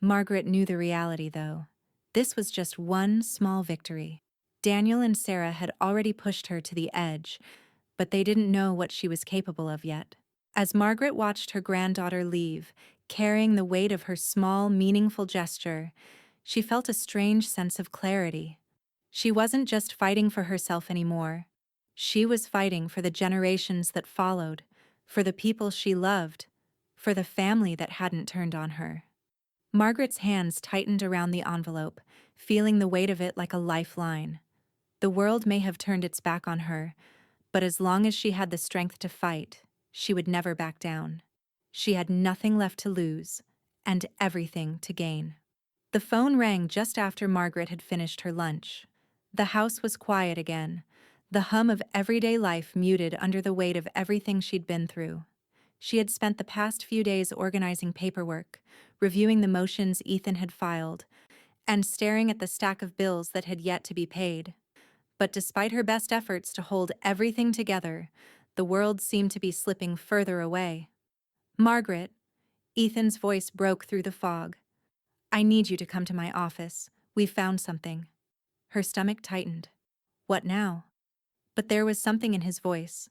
Speaker 1: Margaret knew the reality, though. This was just one small victory. Daniel and Sarah had already pushed her to the edge, but they didn't know what she was capable of yet. As Margaret watched her granddaughter leave, carrying the weight of her small, meaningful gesture, she felt a strange sense of clarity. She wasn't just fighting for herself anymore. She was fighting for the generations that followed, for the people she loved, for the family that hadn't turned on her. Margaret's hands tightened around the envelope, feeling the weight of it like a lifeline. The world may have turned its back on her, but as long as she had the strength to fight, she would never back down. She had nothing left to lose, and everything to gain. The phone rang just after Margaret had finished her lunch. The house was quiet again, the hum of everyday life muted under the weight of everything she'd been through. She had spent the past few days organizing paperwork, reviewing the motions Ethan had filed, and staring at the stack of bills that had yet to be paid. But despite her best efforts to hold everything together, the world seemed to be slipping further away. "Margaret," Ethan's voice broke through the fog. "I need you to come to my office. We've found something." Her stomach tightened. What now? But there was something in his voice,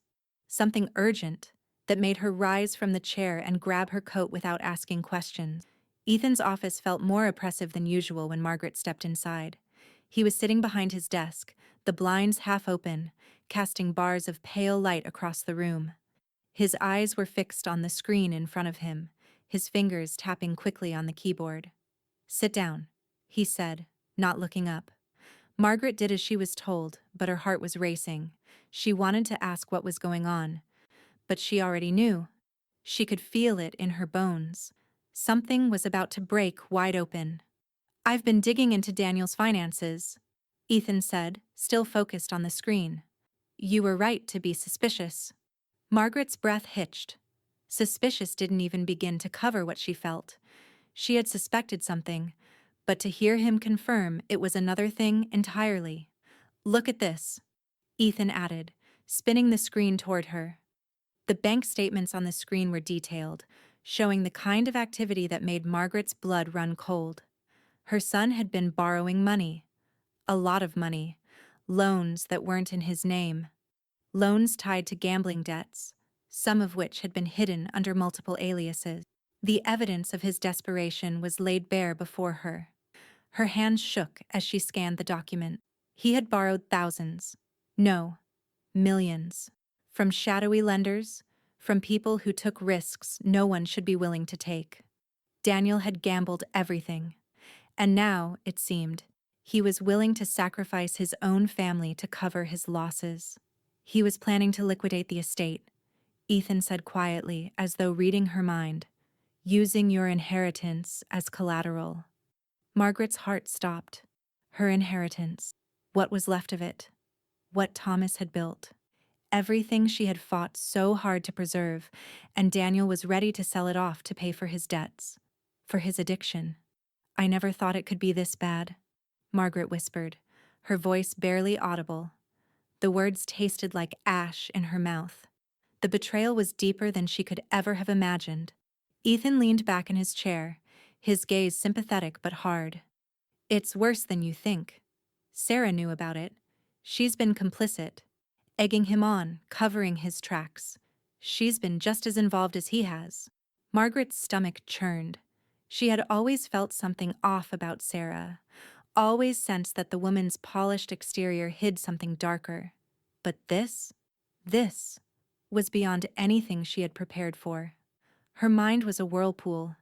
Speaker 1: something urgent, that made her rise from the chair and grab her coat without asking questions. Ethan's office felt more oppressive than usual when Margaret stepped inside. He was sitting behind his desk, the blinds half open, casting bars of pale light across the room. His eyes were fixed on the screen in front of him, his fingers tapping quickly on the keyboard. "Sit down," he said, not looking up. Margaret did as she was told, but her heart was racing. She wanted to ask what was going on, but she already knew. She could feel it in her bones. Something was about to break wide open. "I've been digging into Daniel's finances," Ethan said, still focused on the screen. "You were right to be suspicious." Margaret's breath hitched. Suspicious didn't even begin to cover what she felt. She had suspected something, but to hear him confirm it was another thing entirely. "Look at this," Ethan added, spinning the screen toward her. The bank statements on the screen were detailed, showing the kind of activity that made Margaret's blood run cold. Her son had been borrowing money. A lot of money. Loans that weren't in his name. Loans tied to gambling debts, some of which had been hidden under multiple aliases. The evidence of his desperation was laid bare before her. Her hands shook as she scanned the document. He had borrowed thousands. No, millions. From shadowy lenders, from people who took risks no one should be willing to take. Daniel had gambled everything. And now, it seemed, he was willing to sacrifice his own family to cover his losses. He was planning to liquidate the estate, Ethan said quietly, as though reading her mind, "using your inheritance as collateral." Margaret's heart stopped. Her inheritance. What was left of it? What Thomas had built? Everything she had fought so hard to preserve, and Daniel was ready to sell it off to pay for his debts. For his addiction. "I never thought it could be this bad," Margaret whispered, her voice barely audible. The words tasted like ash in her mouth. The betrayal was deeper than she could ever have imagined. Ethan leaned back in his chair, his gaze sympathetic but hard. "It's worse than you think. Sarah knew about it. She's been complicit, egging him on, covering his tracks. She's been just as involved as he has." Margaret's stomach churned. She had always felt something off about Sarah, always sensed that the woman's polished exterior hid something darker. But this was beyond anything she had prepared for. Her mind was a whirlpool,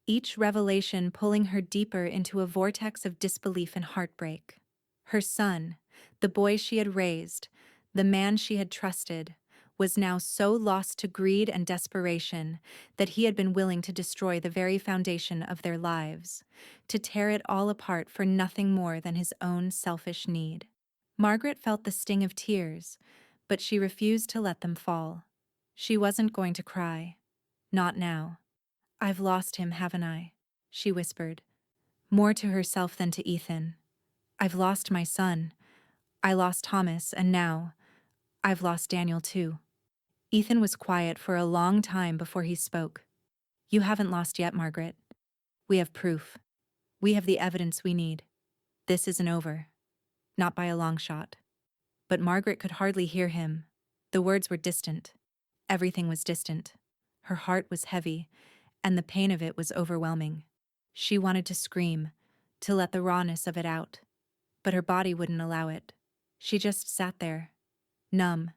Speaker 1: each revelation pulling her deeper into a vortex of disbelief and heartbreak. Her son, the boy she had raised, the man she had trusted, was now so lost to greed and desperation that he had been willing to destroy the very foundation of their lives, to tear it all apart for nothing more than his own selfish need. Margaret felt the sting of tears, but she refused to let them fall. She wasn't going to cry. Not now. "I've lost him, haven't I?" she whispered, more to herself than to Ethan. "I've lost my son. I lost Thomas, and now I've lost Daniel too." Ethan was quiet for a long time before he spoke. "You haven't lost yet, Margaret. We have proof. We have the evidence we need. This isn't over. Not by a long shot." But Margaret could hardly hear him. The words were distant. Everything was distant. Her heart was heavy, and the pain of it was overwhelming. She wanted to scream, to let the rawness of it out. But her body wouldn't allow it. She just sat there, numb,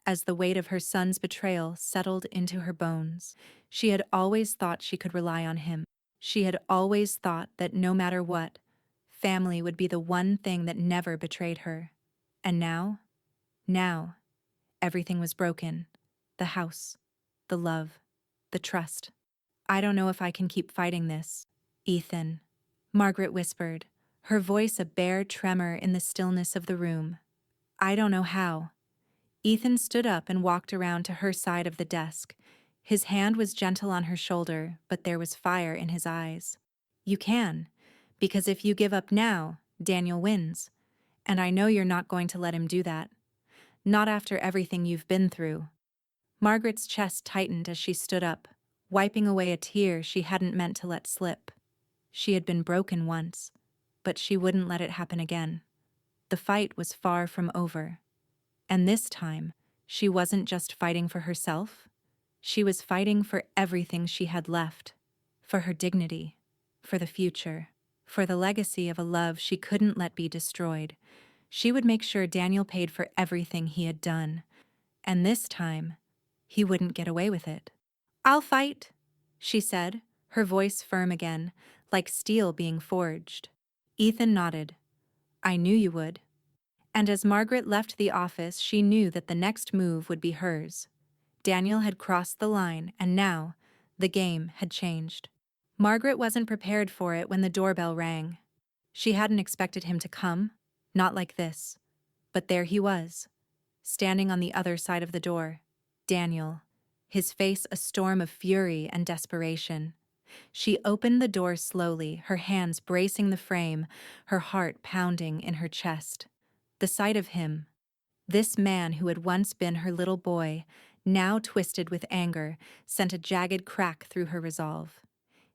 Speaker 1: as the weight of her son's betrayal settled into her bones. She had always thought she could rely on him. She had always thought that no matter what, family would be the one thing that never betrayed her. And now, everything was broken. The house, the love, the trust. I don't know if I can keep fighting this, Ethan, Margaret whispered, her voice a bare tremor in the stillness of the room. I don't know how. Ethan stood up and walked around to her side of the desk. His hand was gentle on her shoulder, but there was fire in his eyes. You can, because if you give up now, Daniel wins. And I know you're not going to let him do that. Not after everything you've been through. Margaret's chest tightened as she stood up, wiping away a tear she hadn't meant to let slip. She had been broken once, but she wouldn't let it happen again. The fight was far from over. And this time, she wasn't just fighting for herself. She was fighting for everything she had left. For her dignity, for the future, for the legacy of a love she couldn't let be destroyed. She would make sure Daniel paid for everything he had done. And this time, he wouldn't get away with it. I'll fight, she said, her voice firm again, like steel being forged. Ethan nodded. I knew you would. And as Margaret left the office, she knew that the next move would be hers. Daniel had crossed the line, and now, the game had changed. Margaret wasn't prepared for it when the doorbell rang. She hadn't expected him to come, not like this. But there he was, standing on the other side of the door. Daniel, his face a storm of fury and desperation. She opened the door slowly, her hands bracing the frame, her heart pounding in her chest. The sight of him, this man who had once been her little boy, now twisted with anger, sent a jagged crack through her resolve.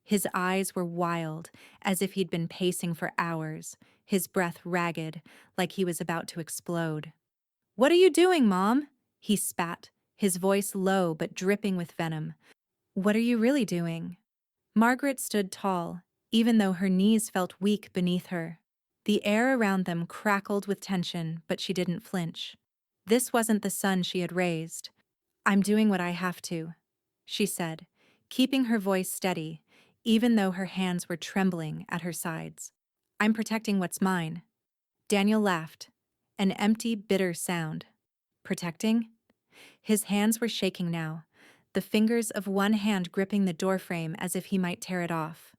Speaker 1: His eyes were wild, as if he'd been pacing for hours, his breath ragged, like he was about to explode. What are you doing, Mom? He spat, his voice low but dripping with venom. What are you really doing? Margaret stood tall, even though her knees felt weak beneath her. The air around them crackled with tension, but she didn't flinch. This wasn't the son she had raised. I'm doing what I have to, she said, keeping her voice steady, even though her hands were trembling at her sides. I'm protecting what's mine. Daniel laughed, an empty, bitter sound. Protecting? His hands were shaking now, the fingers of one hand gripping the doorframe as if he might tear it off.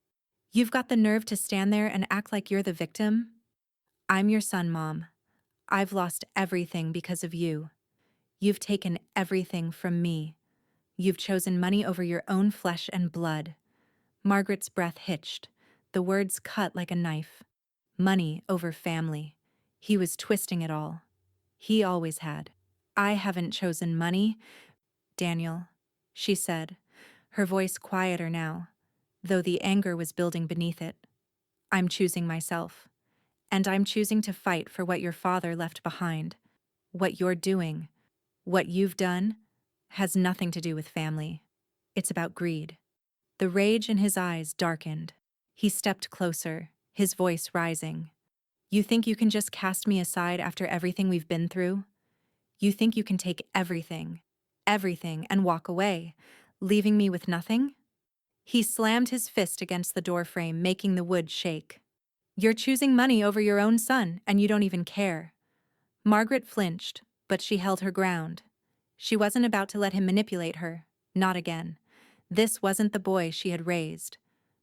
Speaker 1: You've got the nerve to stand there and act like you're the victim? I'm your son, Mom. I've lost everything because of you. You've taken everything from me. You've chosen money over your own flesh and blood. Margaret's breath hitched, the words cut like a knife. Money over family. He was twisting it all. He always had. I haven't chosen money, Daniel, she said, her voice quieter now, though the anger was building beneath it. I'm choosing myself. And I'm choosing to fight for what your father left behind. What you're doing, what you've done, has nothing to do with family. It's about greed. The rage in his eyes darkened. He stepped closer, his voice rising. You think you can just cast me aside after everything we've been through? You think you can take everything, and walk away, leaving me with nothing? He slammed his fist against the doorframe, making the wood shake. You're choosing money over your own son, and you don't even care. Margaret flinched, but she held her ground. She wasn't about to let him manipulate her, not again. This wasn't the boy she had raised.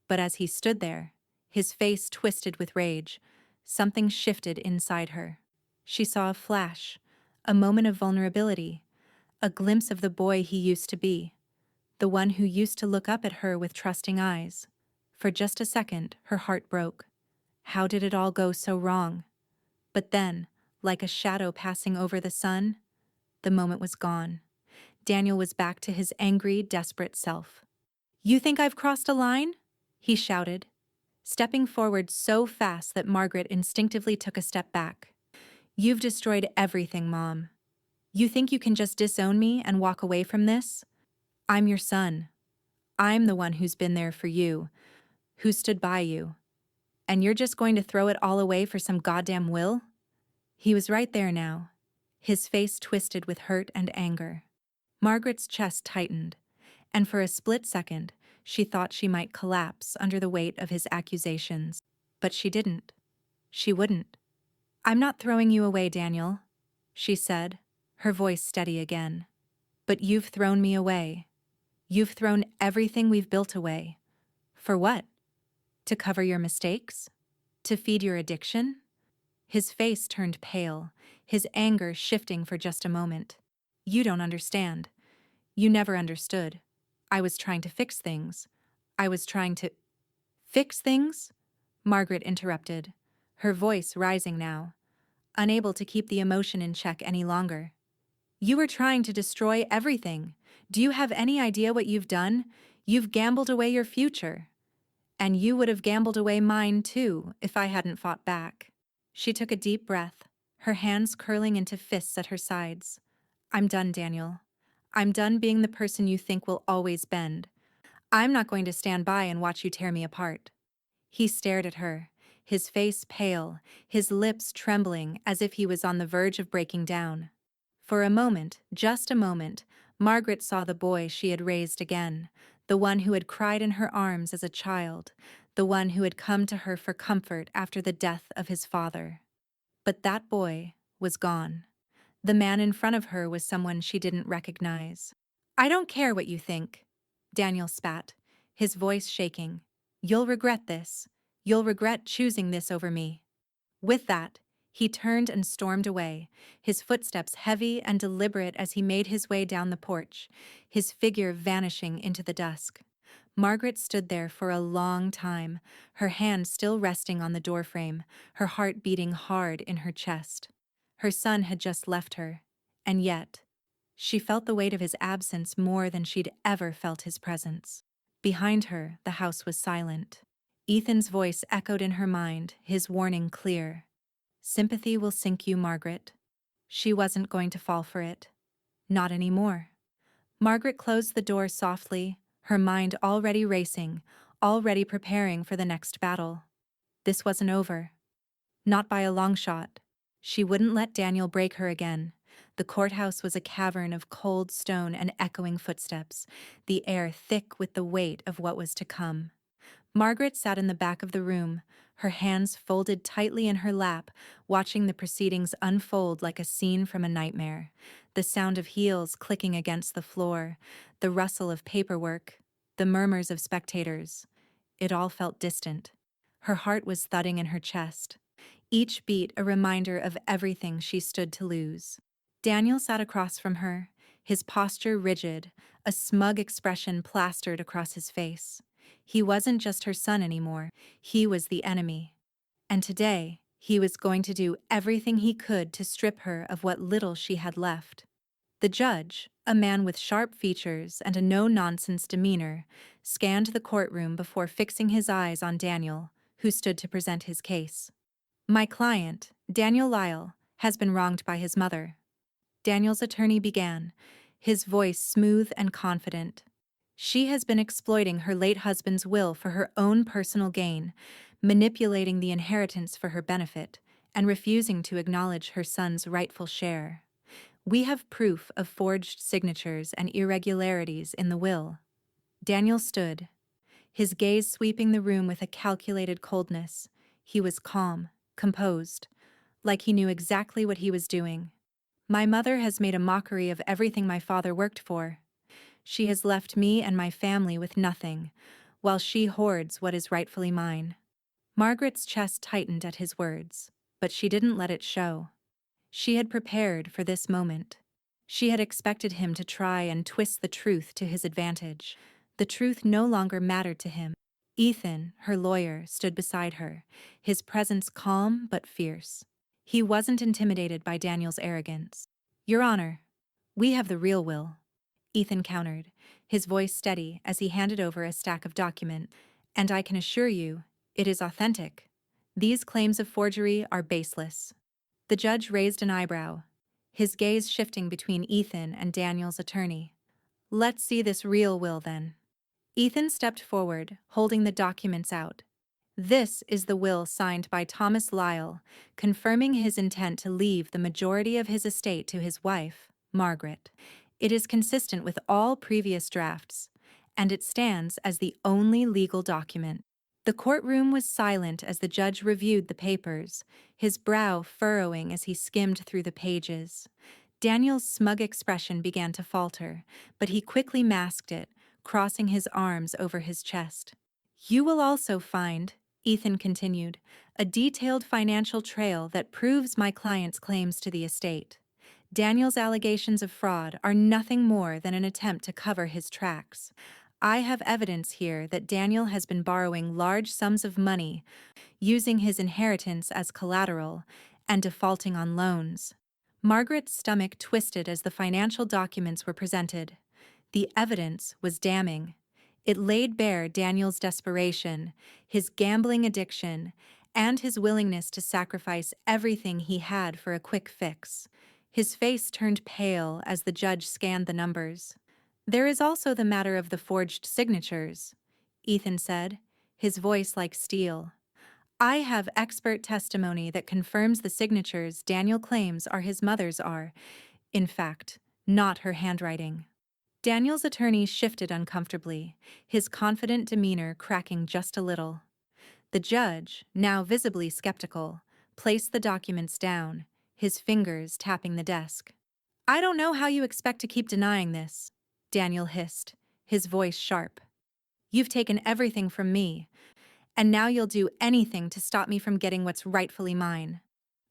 Speaker 1: But as he stood there, his face twisted with rage, something shifted inside her. She saw a flash, a moment of vulnerability, a glimpse of the boy he used to be, the one who used to look up at her with trusting eyes. For just a second, her heart broke. How did it all go so wrong? But then, like a shadow passing over the sun, the moment was gone. Daniel was back to his angry, desperate self. You think I've crossed a line? He shouted, stepping forward so fast that Margaret instinctively took a step back. You've destroyed everything, Mom. You think you can just disown me and walk away from this? I'm your son. I'm the one who's been there for you, who stood by you. And you're just going to throw it all away for some goddamn will? He was right there now, his face twisted with hurt and anger. Margaret's chest tightened, and for a split second, she thought she might collapse under the weight of his accusations. But she didn't. She wouldn't. I'm not throwing you away, Daniel. she said, her voice steady again. But you've thrown me away. You've thrown everything we've built away. For what? To cover your mistakes? To feed your addiction? His face turned pale, his anger shifting for just a moment. You don't understand. You never understood. I was trying to fix things. I was trying to— Fix things? Margaret interrupted, her voice rising now, unable to keep the emotion in check any longer. You were trying to destroy everything. Do you have any idea what you've done? You've gambled away your future. And you would have gambled away mine too if I hadn't fought back. She took a deep breath, her hands curling into fists at her sides. I'm done, Daniel. I'm done being the person you think will always bend. I'm not going to stand by and watch you tear me apart. He stared at her, his face pale, his lips trembling as if he was on the verge of breaking down. For a moment, just a moment, Margaret saw the boy she had raised again, the one who had cried in her arms as a child, the one who had come to her for comfort after the death of his father. But that boy was gone. The man in front of her was someone she didn't recognize. I don't care what you think, Daniel spat, his voice shaking. You'll regret this. You'll regret choosing this over me. With that, he turned and stormed away, his footsteps heavy and deliberate as he made his way down the porch, his figure vanishing into the dusk. Margaret stood there for a long time, her hand still resting on the doorframe, her heart beating hard in her chest. Her son had just left her, and yet, she felt the weight of his absence more than she'd ever felt his presence. Behind her, the house was silent. Ethan's voice echoed in her mind, his warning clear. Sympathy will sink you, Margaret. She wasn't going to fall for it. Not anymore. Margaret closed the door softly, her mind already racing, already preparing for the next battle. This wasn't over. Not by a long shot. She wouldn't let Daniel break her again. The courthouse was a cavern of cold stone and echoing footsteps, the air thick with the weight of what was to come. Margaret sat in the back of the room, her hands folded tightly in her lap, watching the proceedings unfold like a scene from a nightmare. The sound of heels clicking against the floor, the rustle of paperwork, the murmurs of spectators. It all felt distant. Her heart was thudding in her chest, each beat a reminder of everything she stood to lose. Daniel sat across from her, his posture rigid, a smug expression plastered across his face. He wasn't just her son anymore, he was the enemy. And today, he was going to do everything he could to strip her of what little she had left. The judge, a man with sharp features and a no-nonsense demeanor, scanned the courtroom before fixing his eyes on Daniel, who stood to present his case. My client, Daniel Lyle, has been wronged by his mother. Daniel's attorney began, his voice smooth and confident. She has been exploiting her late husband's will for her own personal gain, manipulating the inheritance for her benefit, and refusing to acknowledge her son's rightful share. We have proof of forged signatures and irregularities in the will. Daniel stood, his gaze sweeping the room with a calculated coldness. He was calm, composed, like he knew exactly what he was doing. My mother has made a mockery of everything my father worked for. She has left me and my family with nothing, while she hoards what is rightfully mine. Margaret's chest tightened at his words, but she didn't let it show. She had prepared for this moment. She had expected him to try and twist the truth to his advantage. The truth no longer mattered to him. Ethan, her lawyer, stood beside her, his presence calm but fierce. He wasn't intimidated by Daniel's arrogance. Your Honor, we have the real will, Ethan countered, his voice steady as he handed over a stack of documents. And I can assure you, it is authentic. These claims of forgery are baseless. The judge raised an eyebrow, his gaze shifting between Ethan and Daniel's attorney. Let's see this real will then. Ethan stepped forward, holding the documents out. This is the will signed by Thomas Lyle, confirming his intent to leave the majority of his estate to his wife, Margaret. It is consistent with all previous drafts, and it stands as the only legal document. The courtroom was silent as the judge reviewed the papers, his brow furrowing as he skimmed through the pages. Daniel's smug expression began to falter, but he quickly masked it, crossing his arms over his chest. "You will also find," Ethan continued, "a detailed financial trail that proves my client's claims to the estate. Daniel's allegations of fraud are nothing more than an attempt to cover his tracks. I have evidence here that Daniel has been borrowing large sums of money, using his inheritance as collateral, and defaulting on loans." Margaret's stomach twisted as the financial documents were presented. The evidence was damning. It laid bare Daniel's desperation, his gambling addiction, and his willingness to sacrifice everything he had for a quick fix. His face turned pale as the judge scanned the numbers. "There is also the matter of the forged signatures," Ethan said, his voice like steel. "I have expert testimony that confirms the signatures Daniel claims are his mother's are, in fact, not her handwriting." Daniel's attorney shifted uncomfortably, his confident demeanor cracking just a little. The judge, now visibly skeptical, placed the documents down, his fingers tapping the desk. "I don't know how you expect to keep denying this," Daniel hissed, his voice sharp. "You've taken everything from me, and now you'll do anything to stop me from getting what's rightfully mine."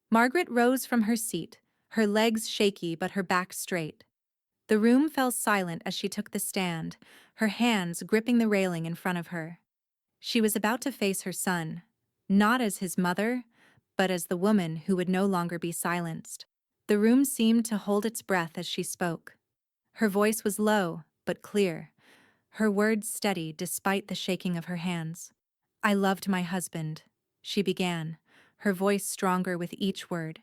Speaker 1: Margaret rose from her seat, her legs shaky but her back straight. The room fell silent as she took the stand, her hands gripping the railing in front of her. She was about to face her son, not as his mother, but as the woman who would no longer be silenced. The room seemed to hold its breath as she spoke. Her voice was low, but clear, her words steady despite the shaking of her hands. "I loved my husband," she began, her voice stronger with each word.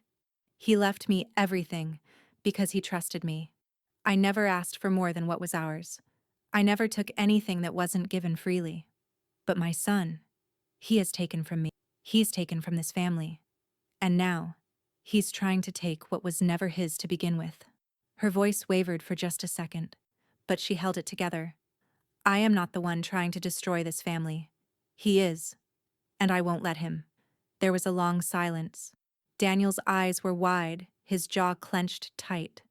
Speaker 1: "He left me everything because he trusted me. I never asked for more than what was ours. I never took anything that wasn't given freely. But my son, he has taken from me. He's taken from this family. And now, he's trying to take what was never his to begin with." Her voice wavered for just a second, but she held it together. "I am not the one trying to destroy this family. He is, and I won't let him." There was a long silence. Daniel's eyes were wide, his jaw clenched tight.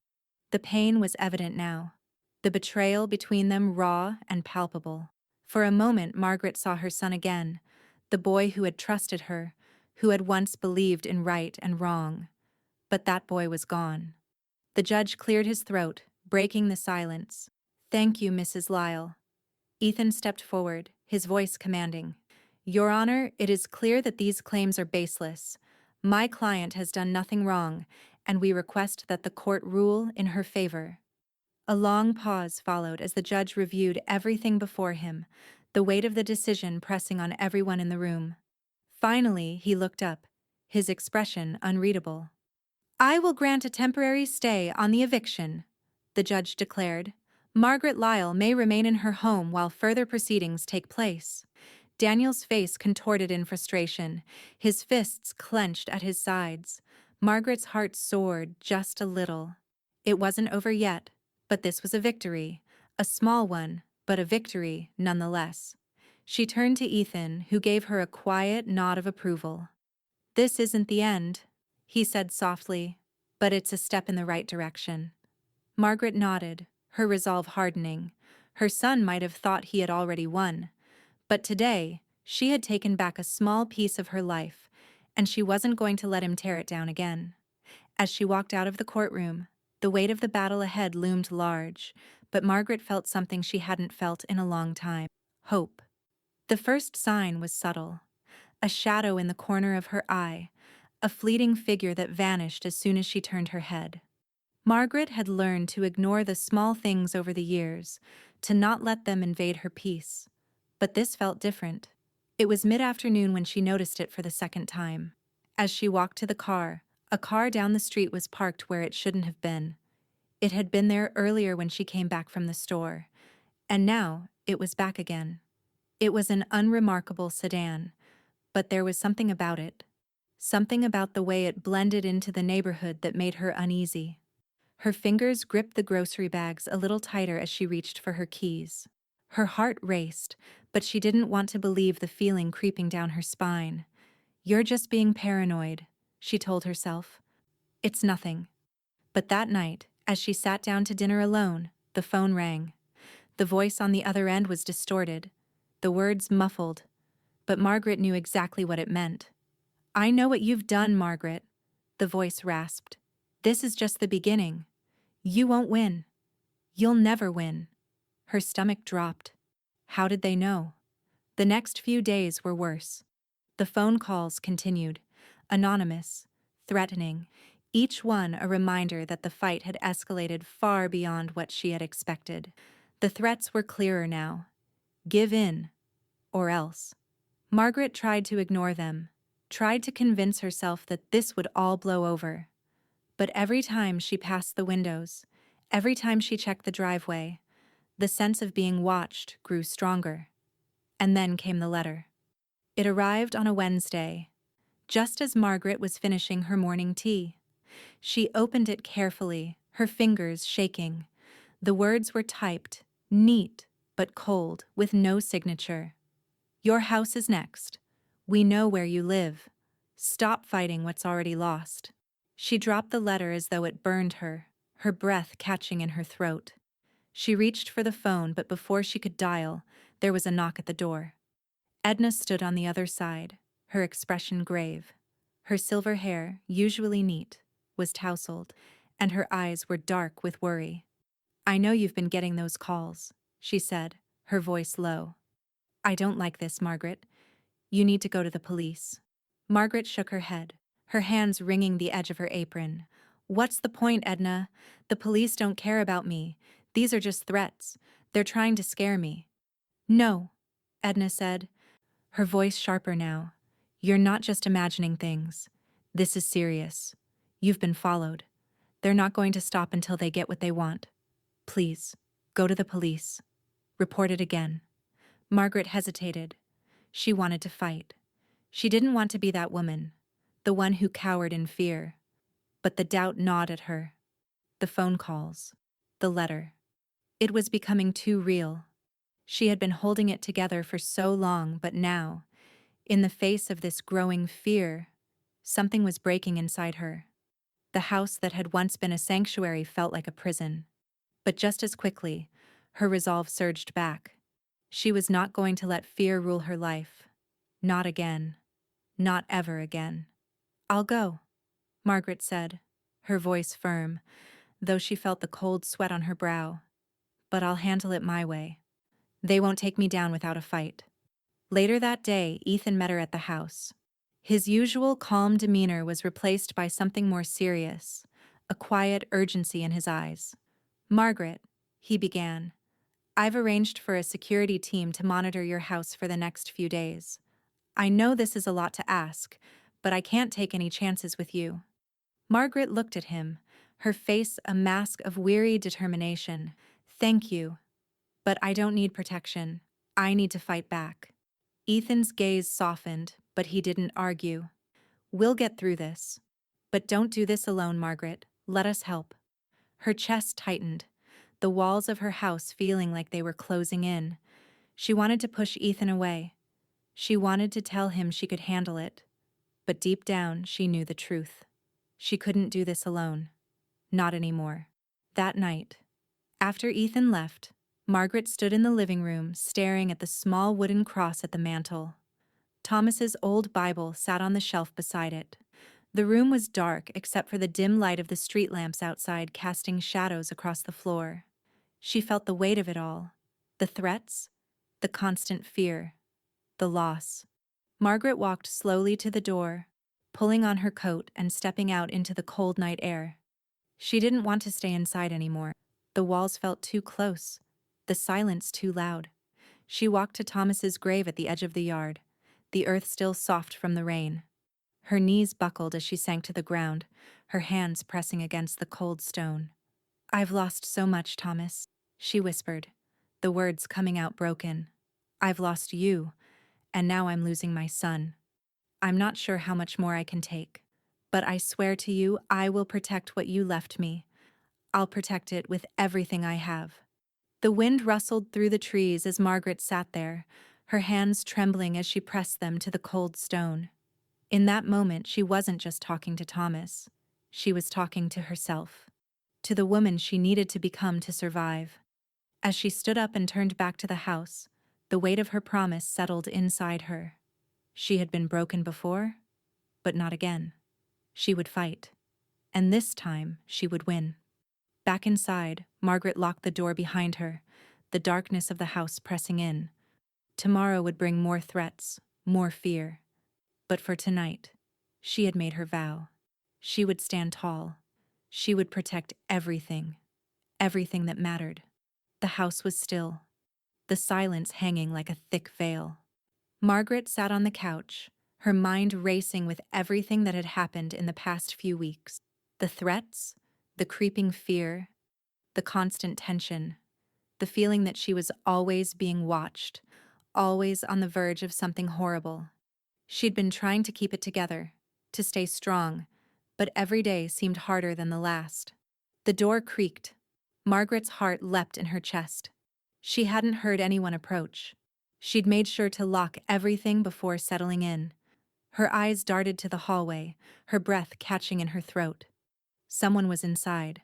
Speaker 1: The pain was evident now, the betrayal between them raw and palpable. For a moment Margaret saw her son again, the boy who had trusted her, who had once believed in right and wrong. But that boy was gone. The judge cleared his throat, breaking the silence. "Thank you, Mrs. Lyle." Ethan stepped forward, his voice commanding. "Your Honor, it is clear that these claims are baseless. My client has done nothing wrong, and we request that the court rule in her favor." A long pause followed as the judge reviewed everything before him, the weight of the decision pressing on everyone in the room. Finally, he looked up, his expression unreadable. "I will grant a temporary stay on the eviction," the judge declared. "Margaret Lyle may remain in her home while further proceedings take place." Daniel's face contorted in frustration, his fists clenched at his sides. Margaret's heart soared just a little. It wasn't over yet, but this was a victory, a small one, but a victory nonetheless. She turned to Ethan, who gave her a quiet nod of approval. "This isn't the end," he said softly, "but it's a step in the right direction." Margaret nodded, her resolve hardening. Her son might have thought he had already won. But today, she had taken back a small piece of her life, and she wasn't going to let him tear it down again. As she walked out of the courtroom, the weight of the battle ahead loomed large, but Margaret felt something she hadn't felt in a long time: hope. The first sign was subtle. A shadow in the corner of her eye, a fleeting figure that vanished as soon as she turned her head. Margaret had learned to ignore the small things over the years, to not let them invade her peace. But this felt different. It was mid-afternoon when she noticed it for the second time. As she walked to the car, a car down the street was parked where it shouldn't have been. It had been there earlier when she came back from the store, and now it was back again. It was an unremarkable sedan, but there was something about it. Something about the way it blended into the neighborhood that made her uneasy. Her fingers gripped the grocery bags a little tighter as she reached for her keys. Her heart raced, but she didn't want to believe the feeling creeping down her spine. "You're just being paranoid," she told herself. "It's nothing." But that night, as she sat down to dinner alone, the phone rang. The voice on the other end was distorted, the words muffled, but Margaret knew exactly what it meant. "I know what you've done, Margaret," the voice rasped. "This is just the beginning. You won't win. You'll never win." Her stomach dropped. How did they know? The next few days were worse. The phone calls continued, anonymous, threatening, each one a reminder that the fight had escalated far beyond what she had expected. The threats were clearer now. Give in, or else. Margaret tried to ignore them, tried to convince herself that this would all blow over. But every time she passed the windows, every time she checked the driveway, the sense of being watched grew stronger. And then came the letter. It arrived on a Wednesday, just as Margaret was finishing her morning tea. She opened it carefully, her fingers shaking. The words were typed, neat but cold, with no signature. "Your house is next. We know where you live. Stop fighting what's already lost." She dropped the letter as though it burned her breath catching in her throat. She reached for the phone, but before she could dial, there was a knock at the door. Edna stood on the other side, her expression grave. Her silver hair, usually neat, was tousled, and her eyes were dark with worry. "I know you've been getting those calls," she said, her voice low. "I don't like this, Margaret. You need to go to the police." Margaret shook her head, her hands wringing the edge of her apron. "What's the point, Edna? The police don't care about me. These are just threats. They're trying to scare me." "No," Edna said, her voice sharper now. "You're not just imagining things. This is serious. You've been followed. They're not going to stop until they get what they want. Please, go to the police. Report it again." Margaret hesitated. She wanted to fight. She didn't want to be that woman, the one who cowered in fear. But the doubt gnawed at her. The phone calls. The letter. It was becoming too real. She had been holding it together for so long, but now, in the face of this growing fear, something was breaking inside her. The house that had once been a sanctuary felt like a prison. But just as quickly, her resolve surged back. She was not going to let fear rule her life. Not again. Not ever again. "I'll go," Margaret said, her voice firm, though she felt the cold sweat on her brow. "But I'll handle it my way. They won't take me down without a fight." Later that day, Ethan met her at the house. His usual calm demeanor was replaced by something more serious, a quiet urgency in his eyes. "Margaret," he began, "I've arranged for a security team to monitor your house for the next few days. I know this is a lot to ask, but I can't take any chances with you." Margaret looked at him, her face a mask of weary determination. "Thank you, but I don't need protection. I need to fight back." Ethan's gaze softened, but he didn't argue. "We'll get through this. But don't do this alone, Margaret. Let us help." Her chest tightened, the walls of her house feeling like they were closing in. She wanted to push Ethan away. She wanted to tell him she could handle it. But deep down, she knew the truth. She couldn't do this alone. Not anymore. That night, after Ethan left, Margaret stood in the living room, staring at the small wooden cross at the mantel. Thomas's old Bible sat on the shelf beside it. The room was dark except for the dim light of the street lamps outside casting shadows across the floor. She felt the weight of it all. The threats, the constant fear, the loss. Margaret walked slowly to the door, pulling on her coat and stepping out into the cold night air. She didn't want to stay inside anymore. The walls felt too close, the silence too loud. She walked to Thomas's grave at the edge of the yard, the earth still soft from the rain. Her knees buckled as she sank to the ground, her hands pressing against the cold stone. "I've lost so much, Thomas," she whispered, the words coming out broken. "I've lost you, and now I'm losing my son. I'm not sure how much more I can take. But I swear to you, I will protect what you left me. I'll protect it with everything I have." The wind rustled through the trees as Margaret sat there, her hands trembling as she pressed them to the cold stone. In that moment, she wasn't just talking to Thomas. She was talking to herself, to the woman she needed to become to survive. As she stood up and turned back to the house, the weight of her promise settled inside her. She had been broken before, but not again. She would fight. And this time, she would win. Back inside, Margaret locked the door behind her, the darkness of the house pressing in. Tomorrow would bring more threats, more fear. But for tonight, she had made her vow. She would stand tall. She would protect everything, everything that mattered. The house was still, the silence hanging like a thick veil. Margaret sat on the couch, her mind racing with everything that had happened in the past few weeks. The threats, the creeping fear, the constant tension, the feeling that she was always being watched, always on the verge of something horrible. She'd been trying to keep it together, to stay strong, but every day seemed harder than the last. The door creaked. Margaret's heart leapt in her chest. She hadn't heard anyone approach. She'd made sure to lock everything before settling in. Her eyes darted to the hallway, her breath catching in her throat. Someone was inside.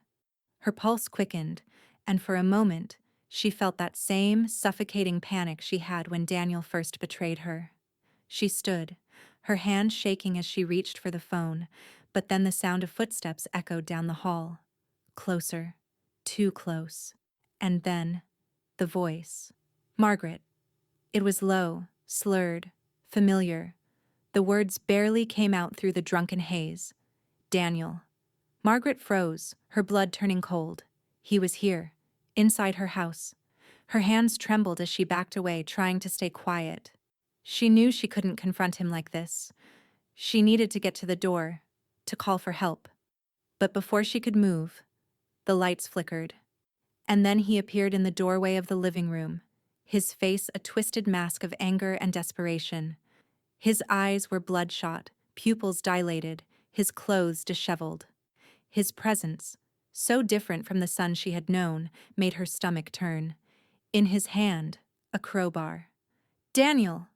Speaker 1: Her pulse quickened, and for a moment, she felt that same suffocating panic she had when Daniel first betrayed her. She stood, her hand shaking as she reached for the phone, but then the sound of footsteps echoed down the hall. Closer, too close. And then, the voice. Margaret. It was low, slurred, familiar. The words barely came out through the drunken haze. Daniel. Margaret froze, her blood turning cold. He was here, inside her house. Her hands trembled as she backed away, trying to stay quiet. She knew she couldn't confront him like this. She needed to get to the door, to call for help. But before she could move, the lights flickered. And then he appeared in the doorway of the living room, his face a twisted mask of anger and desperation. His eyes were bloodshot, pupils dilated, his clothes disheveled. His presence, so different from the son she had known, made her stomach turn. In his hand, a crowbar. "Daniel!"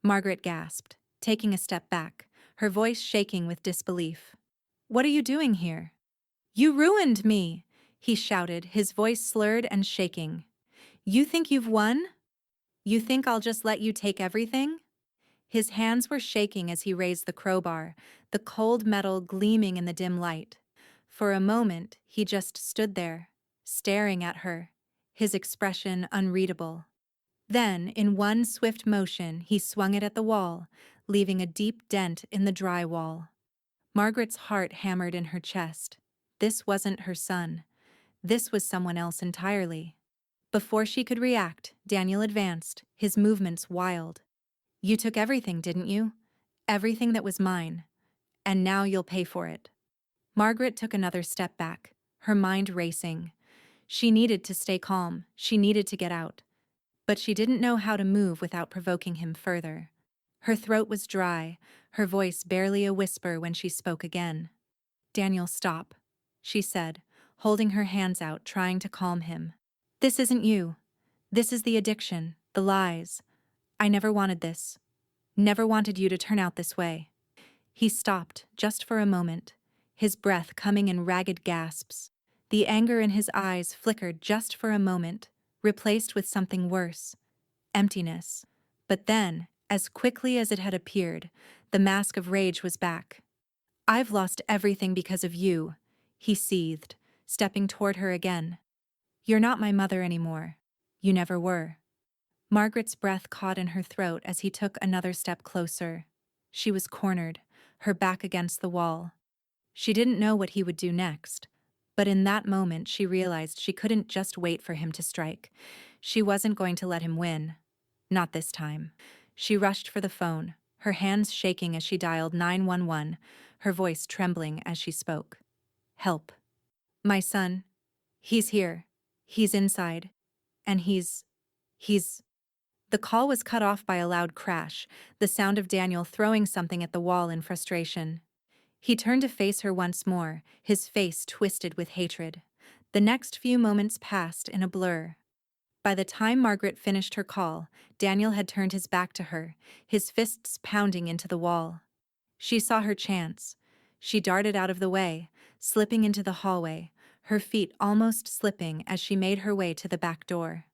Speaker 1: Margaret gasped, taking a step back, her voice shaking with disbelief. "What are you doing here?" "You ruined me!" he shouted, his voice slurred and shaking. "You think you've won? You think I'll just let you take everything?" His hands were shaking as he raised the crowbar, the cold metal gleaming in the dim light. For a moment, he just stood there, staring at her, his expression unreadable. Then, in one swift motion, he swung it at the wall, leaving a deep dent in the dry wall. Margaret's heart hammered in her chest. This wasn't her son. This was someone else entirely. Before she could react, Daniel advanced, his movements wild. "You took everything, didn't you? Everything that was mine. And now you'll pay for it." Margaret took another step back, her mind racing. She needed to stay calm, she needed to get out. But she didn't know how to move without provoking him further. Her throat was dry, her voice barely a whisper when she spoke again. "Daniel, stop," she said, holding her hands out, trying to calm him. "This isn't you. This is the addiction, the lies. I never wanted this. Never wanted you to turn out this way." He stopped, just for a moment, his breath coming in ragged gasps. The anger in his eyes flickered just for a moment, replaced with something worse. Emptiness. But then, as quickly as it had appeared, the mask of rage was back. "I've lost everything because of you," he seethed, stepping toward her again. "You're not my mother anymore. You never were." Margaret's breath caught in her throat as he took another step closer. She was cornered, her back against the wall. She didn't know what he would do next, but in that moment she realized she couldn't just wait for him to strike. She wasn't going to let him win. Not this time. She rushed for the phone, her hands shaking as she dialed 911, her voice trembling as she spoke. "Help. My son. He's here. He's inside. And he's... The call was cut off by a loud crash, the sound of Daniel throwing something at the wall in frustration. He turned to face her once more, his face twisted with hatred. The next few moments passed in a blur. By the time Margaret finished her call, Daniel had turned his back to her, his fists pounding into the wall. She saw her chance. She darted out of the way, slipping into the hallway, her feet almost slipping as she made her way to the back door.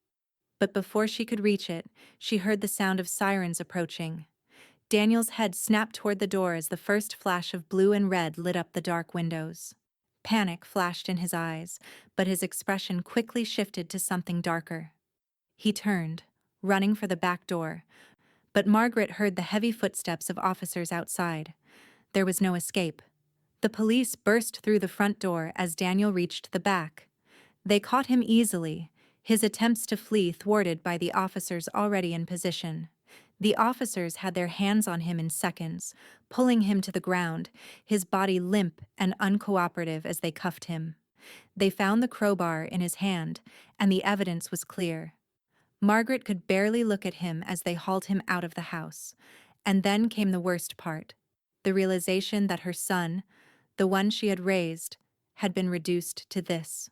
Speaker 1: But before she could reach it, she heard the sound of sirens approaching. Daniel's head snapped toward the door as the first flash of blue and red lit up the dark windows. Panic flashed in his eyes, but his expression quickly shifted to something darker. He turned, running for the back door, but Margaret heard the heavy footsteps of officers outside. There was no escape. The police burst through the front door as Daniel reached the back. They caught him easily, his attempts to flee thwarted by the officers already in position. The officers had their hands on him in seconds, pulling him to the ground, his body limp and uncooperative as they cuffed him. They found the crowbar in his hand, and the evidence was clear. Margaret could barely look at him as they hauled him out of the house. And then came the worst part, the realization that her son, the one she had raised, had been reduced to this.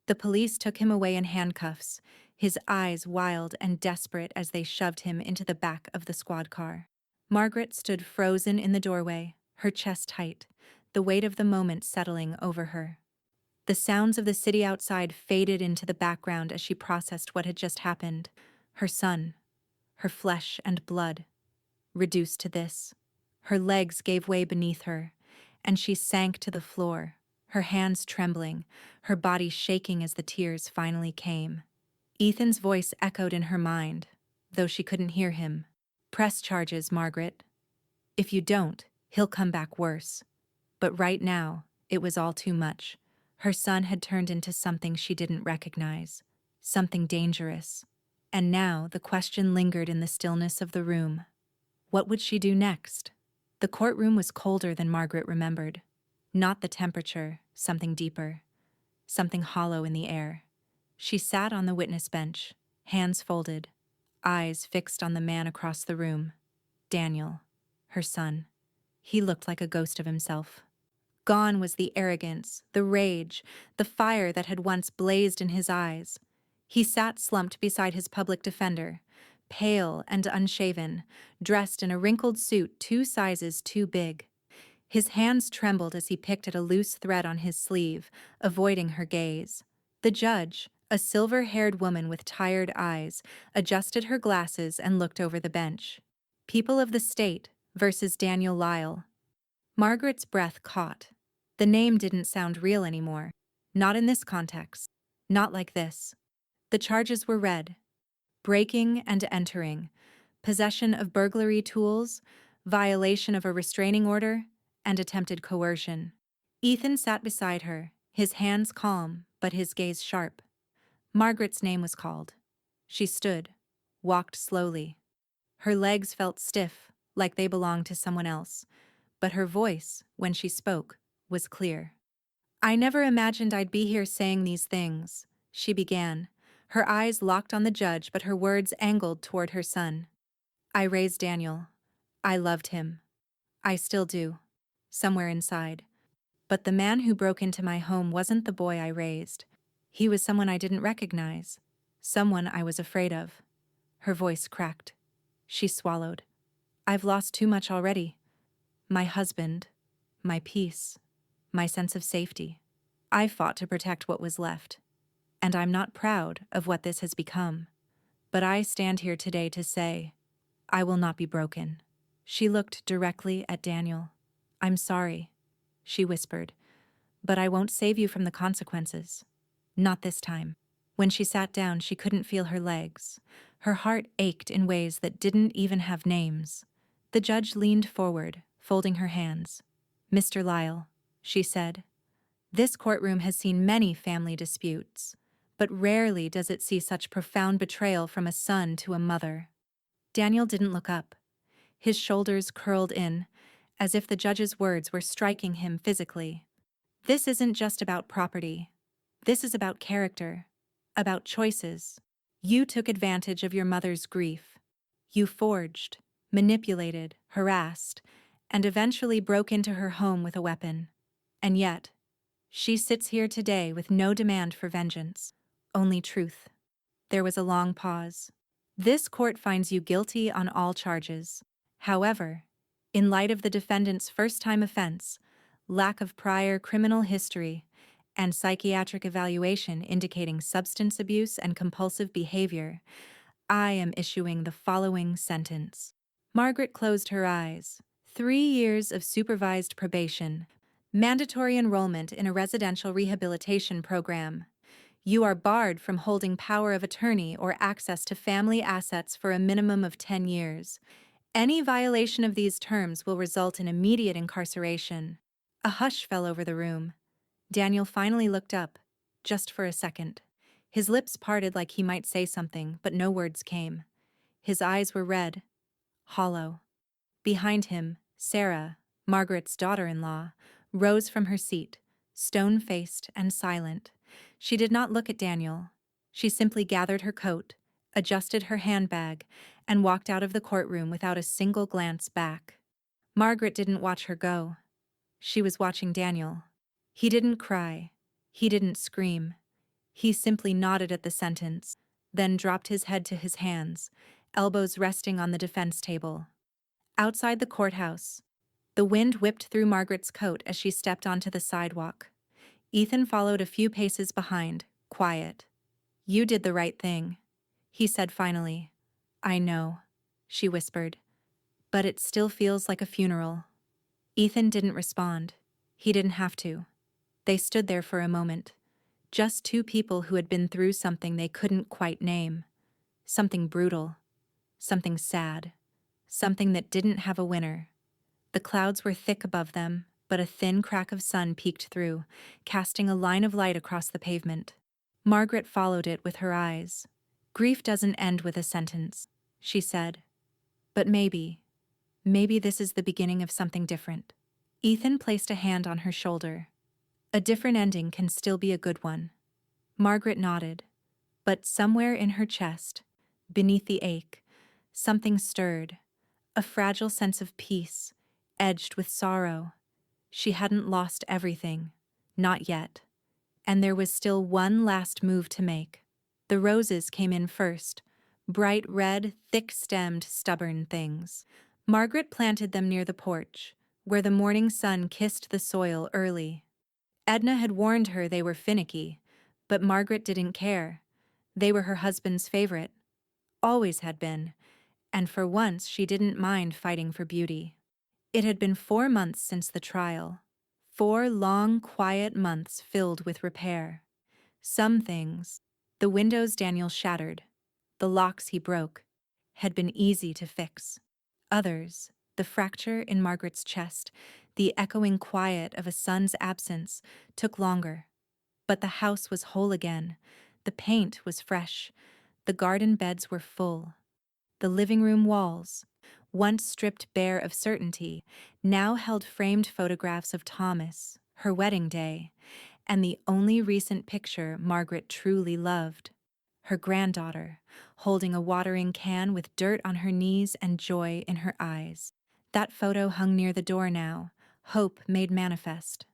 Speaker 1: The police took him away in handcuffs, his eyes wild and desperate as they shoved him into the back of the squad car. Margaret stood frozen in the doorway, her chest tight, the weight of the moment settling over her. The sounds of the city outside faded into the background as she processed what had just happened. Her son, her flesh and blood, reduced to this. Her legs gave way beneath her, and she sank to the floor, her hands trembling, her body shaking as the tears finally came. Ethan's voice echoed in her mind, though she couldn't hear him. "Press charges, Margaret. If you don't, he'll come back worse." But right now, it was all too much. Her son had turned into something she didn't recognize, something dangerous. And now the question lingered in the stillness of the room. What would she do next? The courtroom was colder than Margaret remembered. Not the temperature, something deeper, something hollow in the air. She sat on the witness bench, hands folded, eyes fixed on the man across the room. Daniel, her son. He looked like a ghost of himself. Gone was the arrogance, the rage, the fire that had once blazed in his eyes. He sat slumped beside his public defender, pale and unshaven, dressed in a wrinkled suit 2 sizes too big. His hands trembled as he picked at a loose thread on his sleeve, avoiding her gaze. The judge, a silver-haired woman with tired eyes, adjusted her glasses and looked over the bench. People of the state versus Daniel Lyle. Margaret's breath caught. The name didn't sound real anymore. Not in this context. Not like this. The charges were read. Breaking and entering, possession of burglary tools, violation of a restraining order, and attempted coercion. Ethan sat beside her, his hands calm, but his gaze sharp. Margaret's name was called. She stood, walked slowly. Her legs felt stiff, like they belonged to someone else, but her voice, when she spoke, was clear. "I never imagined I'd be here saying these things," she began, her eyes locked on the judge but her words angled toward her son. "I raised Daniel. I loved him. I still do, somewhere inside. But the man who broke into my home wasn't the boy I raised. He was someone I didn't recognize, someone I was afraid of." Her voice cracked. She swallowed. "I've lost too much already. My husband, my peace, my sense of safety. I fought to protect what was left. And I'm not proud of what this has become. But I stand here today to say, I will not be broken." She looked directly at Daniel. "I'm sorry," she whispered, "but I won't save you from the consequences. Not this time." When she sat down, she couldn't feel her legs. Her heart ached in ways that didn't even have names. The judge leaned forward, folding her hands. "Mr. Lyle," she said, "this courtroom has seen many family disputes, but rarely does it see such profound betrayal from a son to a mother." Daniel didn't look up. His shoulders curled in, as if the judge's words were striking him physically. "This isn't just about property. This is about character, about choices. You took advantage of your mother's grief. You forged, manipulated, harassed, and eventually broke into her home with a weapon. And yet, she sits here today with no demand for vengeance, only truth. There was a long pause. This court finds you guilty on all charges. However, in light of the defendant's first-time offense, lack of prior criminal history, and psychiatric evaluation indicating substance abuse and compulsive behavior, I am issuing the following sentence. Margaret closed her eyes. 3 years of supervised probation. Mandatory enrollment in a residential rehabilitation program. You are barred from holding power of attorney or access to family assets for a minimum of 10 years. Any violation of these terms will result in immediate incarceration. A hush fell over the room. Daniel finally looked up, just for a second. His lips parted like he might say something, but no words came. His eyes were red, hollow. Behind him, Sarah, Margaret's daughter-in-law, rose from her seat, stone-faced and silent. She did not look at Daniel. She simply gathered her coat, adjusted her handbag, and walked out of the courtroom without a single glance back. Margaret didn't watch her go. She was watching Daniel. He didn't cry. He didn't scream. He simply nodded at the sentence, then dropped his head to his hands, elbows resting on the defense table. Outside the courthouse, the wind whipped through Margaret's coat as she stepped onto the sidewalk. Ethan followed a few paces behind, quiet. "You did the right thing," he said finally. "I know," she whispered. "But it still feels like a funeral." Ethan didn't respond. He didn't have to. They stood there for a moment. Just two people who had been through something they couldn't quite name. Something brutal. Something sad. Something that didn't have a winner. The clouds were thick above them, but a thin crack of sun peeked through, casting a line of light across the pavement. Margaret followed it with her eyes. "Grief doesn't end with a sentence," she said. "But maybe this is the beginning of something different." Ethan placed a hand on her shoulder. "A different ending can still be a good one." Margaret nodded, but somewhere in her chest, beneath the ache, something stirred, a fragile sense of peace, edged with sorrow. She hadn't lost everything, not yet, and there was still one last move to make. The roses came in first, bright red, thick-stemmed, stubborn things. Margaret planted them near the porch, where the morning sun kissed the soil early. Edna had warned her they were finicky, but Margaret didn't care. They were her husband's favorite. Always had been, and for once she didn't mind fighting for beauty. It had been 4 months since the trial. 4 long, quiet months filled with repair. Some things, the windows Daniel shattered, the locks he broke, had been easy to fix. Others, the fracture in Margaret's chest, the echoing quiet of a son's absence, took longer. But the house was whole again. The paint was fresh. The garden beds were full. The living room walls, once stripped bare of certainty, now held framed photographs of Thomas, her wedding day, and the only recent picture Margaret truly loved. Her granddaughter, holding a watering can with dirt on her knees and joy in her eyes. That photo hung near the door now, hope made manifest.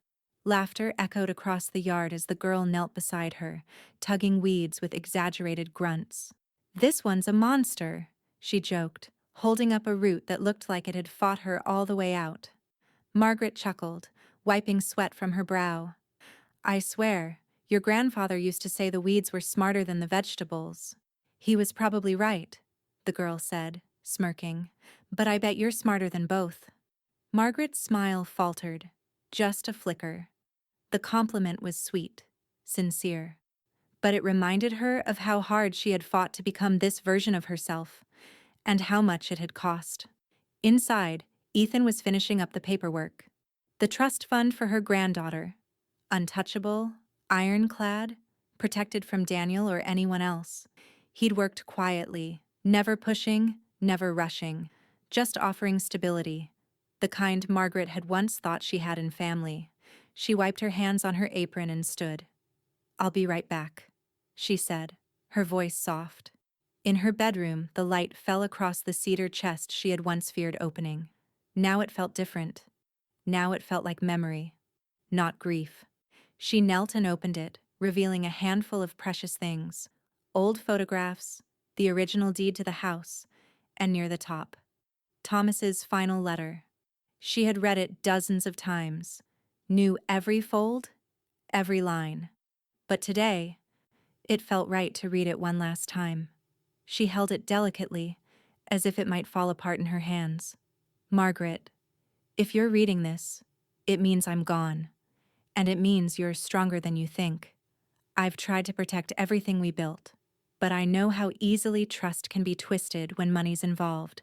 Speaker 1: Laughter echoed across the yard as the girl knelt beside her, tugging weeds with exaggerated grunts. "This one's a monster," she joked, holding up a root that looked like it had fought her all the way out. Margaret chuckled, wiping sweat from her brow. "I swear, your grandfather used to say the weeds were smarter than the vegetables." "He was probably right," the girl said, smirking, "but I bet you're smarter than both." Margaret's smile faltered, just a flicker. The compliment was sweet, sincere, but it reminded her of how hard she had fought to become this version of herself, and how much it had cost. Inside, Ethan was finishing up the paperwork. The trust fund for her granddaughter. Untouchable, ironclad, protected from Daniel or anyone else. He'd worked quietly, never pushing, never rushing, just offering stability, the kind Margaret had once thought she had in family. She wiped her hands on her apron and stood. "I'll be right back," she said, her voice soft. In her bedroom, the light fell across the cedar chest she had once feared opening. Now it felt different. Now it felt like memory, not grief. She knelt and opened it, revealing a handful of precious things. old photographs, the original deed to the house, and near the top, Thomas's final letter. She had read it dozens of times, knew every fold, every line. But today, it felt right to read it one last time. She held it delicately, as if it might fall apart in her hands. Margaret, if you're reading this, it means I'm gone. And it means you're stronger than you think. I've tried to protect everything we built, but I know how easily trust can be twisted when money's involved.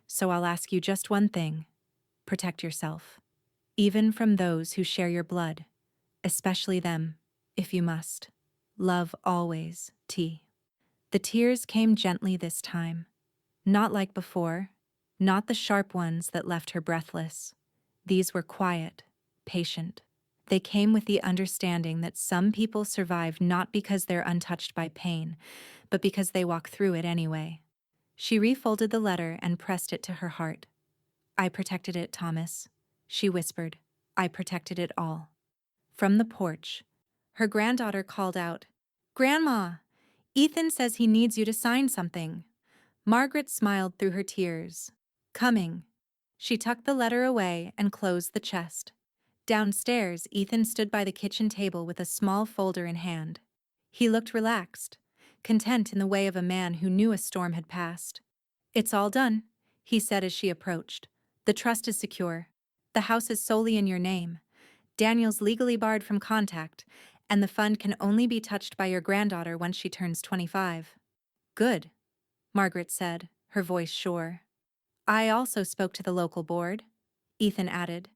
Speaker 1: So I'll ask you just one thing. Protect yourself. Even from those who share your blood. Especially them, if you must. Love always, T. The tears came gently this time. Not like before. Not the sharp ones that left her breathless. These were quiet, patient. They came with the understanding that some people survive not because they're untouched by pain, but because they walk through it anyway. She refolded the letter and pressed it to her heart. I protected it, Thomas, she whispered. I protected it all. From the porch, her granddaughter called out, Grandma, Ethan says he needs you to sign something. Margaret smiled through her tears. Coming. She tucked the letter away and closed the chest. Downstairs, Ethan stood by the kitchen table with a small folder in hand. He looked relaxed, content in the way of a man who knew a storm had passed. It's all done, he said as she approached. The trust is secure. The house is solely in your name. Daniel's legally barred from contact, and the fund can only be touched by your granddaughter once she turns 25. Good, Margaret said, her voice sure. I also spoke to the local board, Ethan added.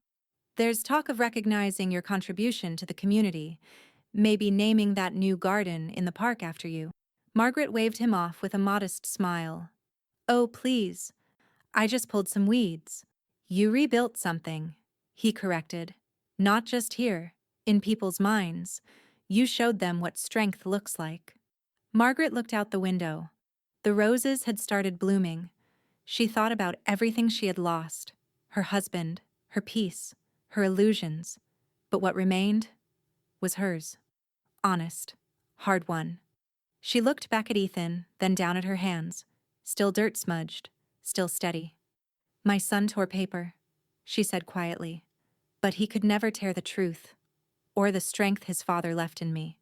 Speaker 1: There's talk of recognizing your contribution to the community, maybe naming that new garden in the park after you. Margaret waved him off with a modest smile. Oh, please. I just pulled some weeds. You rebuilt something, he corrected. Not just here, in people's minds. You showed them what strength looks like. Margaret looked out the window. The roses had started blooming. She thought about everything she had lost, her husband, her peace, her illusions, but what remained was hers. Honest, hard-won. She looked back at Ethan, then down at her hands, still dirt-smudged, still steady. My son tore paper, she said quietly, but he could never tear the truth, or the strength his father left in me.